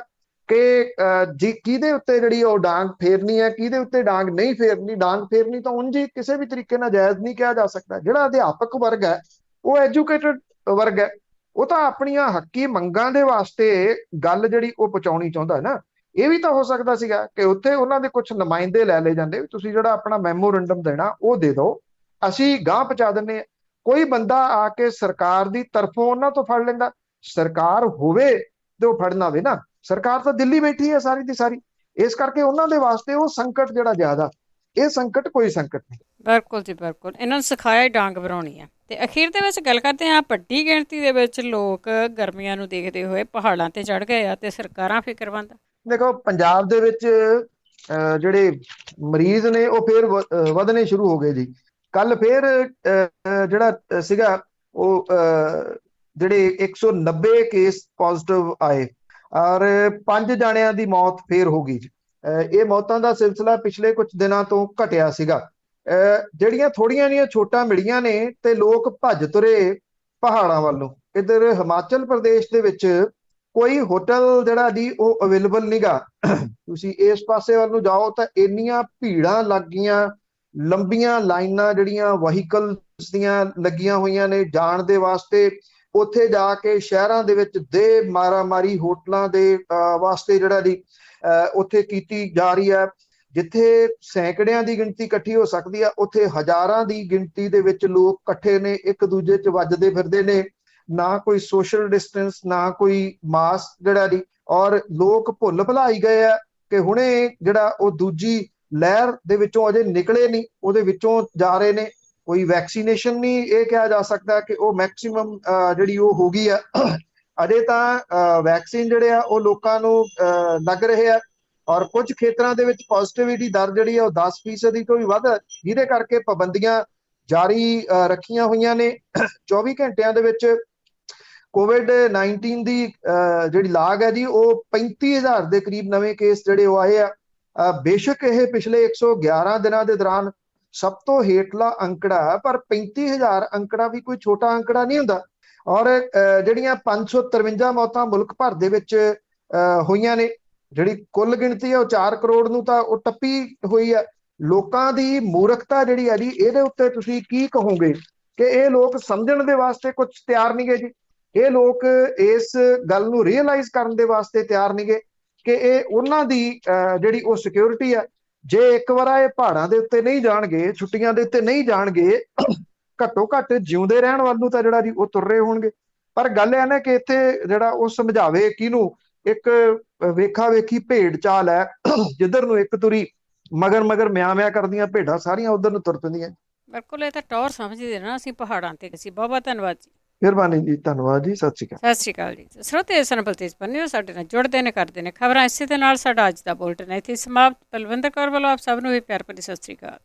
Speaker 2: ਕਿ ਜੀ ਕਿਹਦੇ ਉੱਤੇ ਜਿਹੜੀ ਉਹ ਡਾਂਗ ਫੇਰਨੀ ਹੈ, ਕਿਹਦੇ ਉੱਤੇ ਡਾਂਗ ਨਹੀਂ ਫੇਰਨੀ। ਡਾਂਗ ਫੇਰਨੀ ਤਾਂ ਉਂਝ ਹੀ ਕਿਸੇ ਵੀ ਤਰੀਕੇ ਨਾਲ ਜਾਇਜ਼ ਨਹੀਂ ਕਿਹਾ ਜਾ ਸਕਦਾ। ਜਿਹੜਾ ਅਧਿਆਪਕ ਵਰਗ ਹੈ ਉਹ ਐਜੂਕੇਟਡ ਵਰਗ ਹੈ, ਉਹ ਤਾਂ ਆਪਣੀਆਂ ਹੱਕੀ ਮੰਗਾਂ ਦੇ ਵਾਸਤੇ ਗੱਲ ਜਿਹੜੀ ਉਹ ਪਹੁੰਚਾਉਣੀ ਚਾਹੁੰਦਾ ਹੈ ਨਾ। ਇਹ ਵੀ ਤਾਂ ਹੋ ਸਕਦਾ ਸੀਗਾ ਕਿ ਉੱਥੇ ਉਹਨਾਂ ਦੇ ਕੁਝ ਨੁਮਾਇੰਦੇ ਲੈ ਲਏ ਜਾਂਦੇ, ਤੁਸੀਂ ਜਿਹੜਾ ਆਪਣਾ ਮੈਮੋਰੰਡਮ ਦੇਣਾ ਉਹ ਦੇ ਦਿਓ, ਅਸੀਂ ਗਾਂਹ ਪਹੁੰਚਾ ਦਿੰਦੇ ਹਾਂ। ਕੋਈ ਬੰਦਾ ਆ ਕੇ ਸਰਕਾਰ ਦੀ ਤਰਫੋਂ ਉਹਨਾਂ ਤੋਂ ਫੜ ਲੈਂਦਾ। ਸਰਕਾਰ ਹੋਵੇ ਤੇ ਉਹ ਫੜਨਾ ਹੋਵੇ ਨਾ। ਸਰਕਾਰ ਤਾਂ ਦਿੱਲੀ ਬੈਠੀ ਹੈ ਸਾਰੀ ਦੀ ਸਾਰੀ, ਇਸ ਕਰਕੇ ਉਹਨਾਂ ਦੇ ਵਾਸਤੇ ਉਹ ਸੰਕਟ ਜਿਹੜਾ ਜ਼ਿਆਦਾ, ਇਹ ਸੰਕਟ ਕੋਈ ਸੰਕਟ ਨਹੀਂ।
Speaker 1: ਬਿਲਕੁਲ ਜੀ ਬਿਲਕੁਲ, ਇਹਨਾਂ ਨੂੰ ਸਿਖਾਇਆ ਹੀ ਡਾਂਗ ਬਣਾਉਣੀ ਹੈ। ਤੇ ਅਖੀਰ ਦੇ ਵਿੱਚ ਗੱਲ ਕਰਦੇ ਹਾਂ, ਵੱਡੀ ਗਿਣਤੀ ਦੇ ਵਿੱਚ ਲੋਕ ਗਰਮੀਆਂ ਨੂੰ ਦੇਖਦੇ ਹੋਏ ਪਹਾੜਾਂ ਤੇ ਚੜ੍ਹ ਗਏ ਆ ਤੇ ਸਰਕਾਰਾਂ ਫਿਕਰਮੰਦ।
Speaker 2: ਦੇਖੋ, ਪੰਜਾਬ ਦੇ ਵਿੱਚ ਜਿਹੜੇ ਮਰੀਜ਼ ਨੇ ਉਹ ਫੇਰ ਵਧਣੇ ਸ਼ੁਰੂ ਹੋ ਗਏ ਜੀ। ਕੱਲ ਫੇਰ ਜਿਹੜਾ ਸੀਗਾ ਉਹ ਜਿਹੜੇ 190 ਕੇਸ ਪੋਜ਼ਿਟਿਵ ਆਏ, ਔਰ 5 ਜਾਣਿਆਂ ਦੀ ਮੌਤ ਫੇਰ ਹੋ ਗਈ ਜੀ। ਇਹ ਮੌਤਾਂ ਦਾ ਸਿਲਸਿਲਾ ਪਿਛਲੇ ਕੁਝ ਦਿਨਾਂ ਤੋਂ ਘਟਿਆ ਸੀਗਾ। ਜਿਹੜੀਆਂ ਥੋੜੀਆਂ ਜਿਹੀਆਂ ਛੋਟਾਂ ਮਿਲੀਆਂ ਨੇ ਤੇ ਲੋਕ ਭੱਜ ਤੁਰੇ ਪਹਾੜਾਂ ਵੱਲੋਂ। ਇੱਧਰ ਹਿਮਾਚਲ ਪ੍ਰਦੇਸ਼ ਦੇ ਵਿੱਚ ਕੋਈ ਹੋਟਲ ਜਿਹੜਾ ਜੀ ਉਹ ਅਵੇਲੇਬਲ ਨਹੀਂਗਾ। ਤੁਸੀਂ ਇਸ ਪਾਸੇ ਵੱਲ ਨੂੰ ਜਾਓ ਤਾਂ ਇੰਨੀਆਂ ਭੀੜਾਂ ਲੱਗ ਗਈਆਂ, ਲੰਬੀਆਂ ਲਾਈਨਾਂ ਜਿਹੜੀਆਂ ਵਹੀਕਲਸ ਦੀਆਂ ਲੱਗੀਆਂ ਹੋਈਆਂ ਨੇ ਜਾਣ ਦੇ ਵਾਸਤੇ। ਉੱਥੇ ਜਾ ਕੇ ਸ਼ਹਿਰਾਂ ਦੇ ਵਿੱਚ ਦੇ ਮਾਰਾਮਾਰੀ ਹੋਟਲਾਂ ਦੇ ਵਾਸਤੇ ਜਿਹੜਾ ਜੀ ਉੱਥੇ ਕੀਤੀ ਜਾ ਰਹੀ ਹੈ। ਜਿੱਥੇ ਸੈਂਕੜਿਆਂ ਦੀ ਗਿਣਤੀ ਇਕੱਠੀ ਹੋ ਸਕਦੀ ਆ, ਉੱਥੇ ਹਜ਼ਾਰਾਂ ਦੀ ਗਿਣਤੀ ਦੇ ਵਿੱਚ ਲੋਕ ਇਕੱਠੇ ਨੇ, ਇੱਕ ਦੂਜੇ 'ਚ ਵੱਜਦੇ ਫਿਰਦੇ ਨੇ। ਨਾ ਕੋਈ ਸੋਸ਼ਲ ਡਿਸਟੈਂਸ, ਨਾ ਕੋਈ ਮਾਸਕ ਜਿਹੜਾ ਜੀ, ਔਰ ਲੋਕ ਭੁੱਲ ਭੁਲਾਈ ਗਏ ਆ ਕਿ ਹੁਣੇ ਜਿਹੜਾ ਉਹ ਦੂਜੀ ਲਹਿਰ ਦੇ ਵਿੱਚੋਂ ਅਜੇ ਨਿਕਲੇ ਨਹੀਂ, ਉਹਦੇ ਵਿੱਚੋਂ ਜਾ ਰਹੇ ਨੇ। ਕੋਈ ਵੈਕਸੀਨੇਸ਼ਨ ਨਹੀਂ ਇਹ ਕਿਹਾ ਜਾ ਸਕਦਾ ਕਿ ਉਹ ਮੈਕਸਿਮਮ ਜਿਹੜੀ ਉਹ ਹੋ ਗਈ ਆ। ਅਜੇ ਤਾਂ ਵੈਕਸੀਨ ਜਿਹੜੇ ਆ ਉਹ ਲੋਕਾਂ ਨੂੰ ਲੱਗ ਰਹੇ ਆ, ਔਰ ਕੁਝ ਖੇਤਰਾਂ ਦੇ ਵਿੱਚ ਪੋਜ਼ਿਟਿਵਿਟੀ ਦਰ ਜਿਹੜੀ ਆ ਉਹ 10% ਤੋਂ ਵੀ ਵੱਧ, ਜਿਹਦੇ ਕਰਕੇ ਪਾਬੰਦੀਆਂ ਜਾਰੀ ਰੱਖੀਆਂ ਹੋਈਆਂ ਨੇ। 24 ਘੰਟਿਆਂ ਦੇ ਵਿੱਚ COVID-19 ਦੀ ਜਿਹੜੀ ਲਾਗ ਹੈ ਜੀ ਉਹ 35,000 ਦੇ ਕਰੀਬ ਨਵੇਂ ਕੇਸ ਜਿਹੜੇ ਉਹ ਆਏ ਆ। ਬੇਸ਼ੱਕ ਇਹ ਪਿਛਲੇ 111 ਦਿਨਾਂ ਦੇ ਦੌਰਾਨ ਸਭ ਤੋਂ ਹੇਠਲਾ ਅੰਕੜਾ, ਪਰ 35,000 ਅੰਕੜਾ ਵੀ ਕੋਈ ਛੋਟਾ ਅੰਕੜਾ ਨਹੀਂ ਹੁੰਦਾ। ਔਰ ਜਿਹੜੀਆਂ 553 ਮੌਤਾਂ ਮੁਲਕ ਭਰ ਦੇ ਵਿੱਚ ਹੋਈਆਂ ਨੇ, ਜਿਹੜੀ ਕੁੱਲ ਗਿਣਤੀ ਹੈ ਉਹ 4 ਕਰੋੜ ਨੂੰ ਤਾਂ ਉਹ ਟੱਪੀ ਹੋਈ ਹੈ। ਲੋਕਾਂ ਦੀ ਮੂਰਖਤਾ ਜਿਹੜੀ ਹੈ ਜੀ, ਇਹਦੇ ਉੱਤੇ ਤੁਸੀਂ ਕੀ ਕਹੋਗੇ ਕਿ ਇਹ ਲੋਕ ਸਮਝਣ ਦੇ ਵਾਸਤੇ ਕੁਝ ਤਿਆਰ ਨਹੀਂ ਗਏ ਜੀ। ਇਹ ਲੋਕ ਇਸ ਗੱਲ ਨੂੰ ਰੀਅਲਾਈਜ਼ ਕਰਨ ਦੇ ਵਾਸਤੇ ਤਿਆਰ ਨਹੀਂ ਗਏ ਕਿ ਇਹ ਉਹਨਾਂ ਦੀ ਜਿਹੜੀ ਉਹ ਸਿਕਿਉਰਿਟੀ ਆ। ਜੇ ਇੱਕ ਵਾਰ ਇਹ ਪਹਾੜਾਂ ਦੇ ਉੱਤੇ ਨਹੀਂ ਜਾਣਗੇ, ਛੁੱਟੀਆਂ ਦੇ ਉੱਤੇ ਨਹੀਂ ਜਾਣਗੇ, ਘੱਟੋ ਘੱਟ ਜਿਉਂਦੇ ਰਹਿਣ ਵੱਲ ਨੂੰ ਤਾਂ ਜਿਹੜਾ ਜੀ ਉਹ ਤੁਰ ਰਹੇ ਹੋਣਗੇ। ਪਰ ਗੱਲ ਇਹ ਨਾ ਕਿ ਇੱਥੇ ਜਿਹੜਾ ਉਹ ਸਮਝਾਵੇ ਕਿਹਨੂੰ, ਇੱਕ ਵੇਖਾ ਵੇਖੀ ਭੇਡ ਚਾਲ ਹੈ, ਜਿੱਧਰ ਨੂੰ ਇੱਕ ਤੁਰੀ ਮਗਰ ਮਗਰ ਮਿਆਂ ਮਿਆਂ ਕਰਦੀਆਂ ਭੇਡਾਂ ਸਾਰੀਆਂ ਉਧਰ ਨੂੰ ਤੁਰ ਪੈਂਦੀਆਂ।
Speaker 1: ਬਿਲਕੁਲ, ਇਹ ਤਾਂ ਟੌਰ ਸਮਝਦੇ ਨਾ ਅਸੀਂ ਪਹਾੜਾਂ ਤੇ ਅਸੀਂ। ਬਹੁਤ ਬਹੁਤ ਧੰਨਵਾਦ ਜੀ।
Speaker 2: ਮਿਹਰਬਾਨੀ ਜੀ, ਧੰਨਵਾਦ ਜੀ, ਸਤਿ ਸ਼੍ਰੀ ਅਕਾਲ।
Speaker 1: ਸਤਿ ਸ਼੍ਰੀ ਅਕਾਲ ਜੀ। ਸਰੋਤੇ ਇਸ ਨਾਲ ਬਲਤੇਜ ਪੰਨੇ ਸਾਡੇ ਨਾਲ ਜੁੜਦੇ ਨੇ, ਕਰਦੇ ਨੇ ਖਬਰਾਂ। ਇਸੇ ਦੇ ਨਾਲ ਸਾਡਾ ਅੱਜ ਦਾ ਬੁਲਟਨ ਇੱਥੇ ਸਮਾਪਤ। ਬਲਵਿੰਦਰ ਕੌਰ ਵੱਲੋਂ ਆਪ ਸਭ ਨੂੰ ਇਹ ਪਿਆਰ ਭਰੀ ਸਤਿ ਸ਼੍ਰੀ ਅਕਾਲ।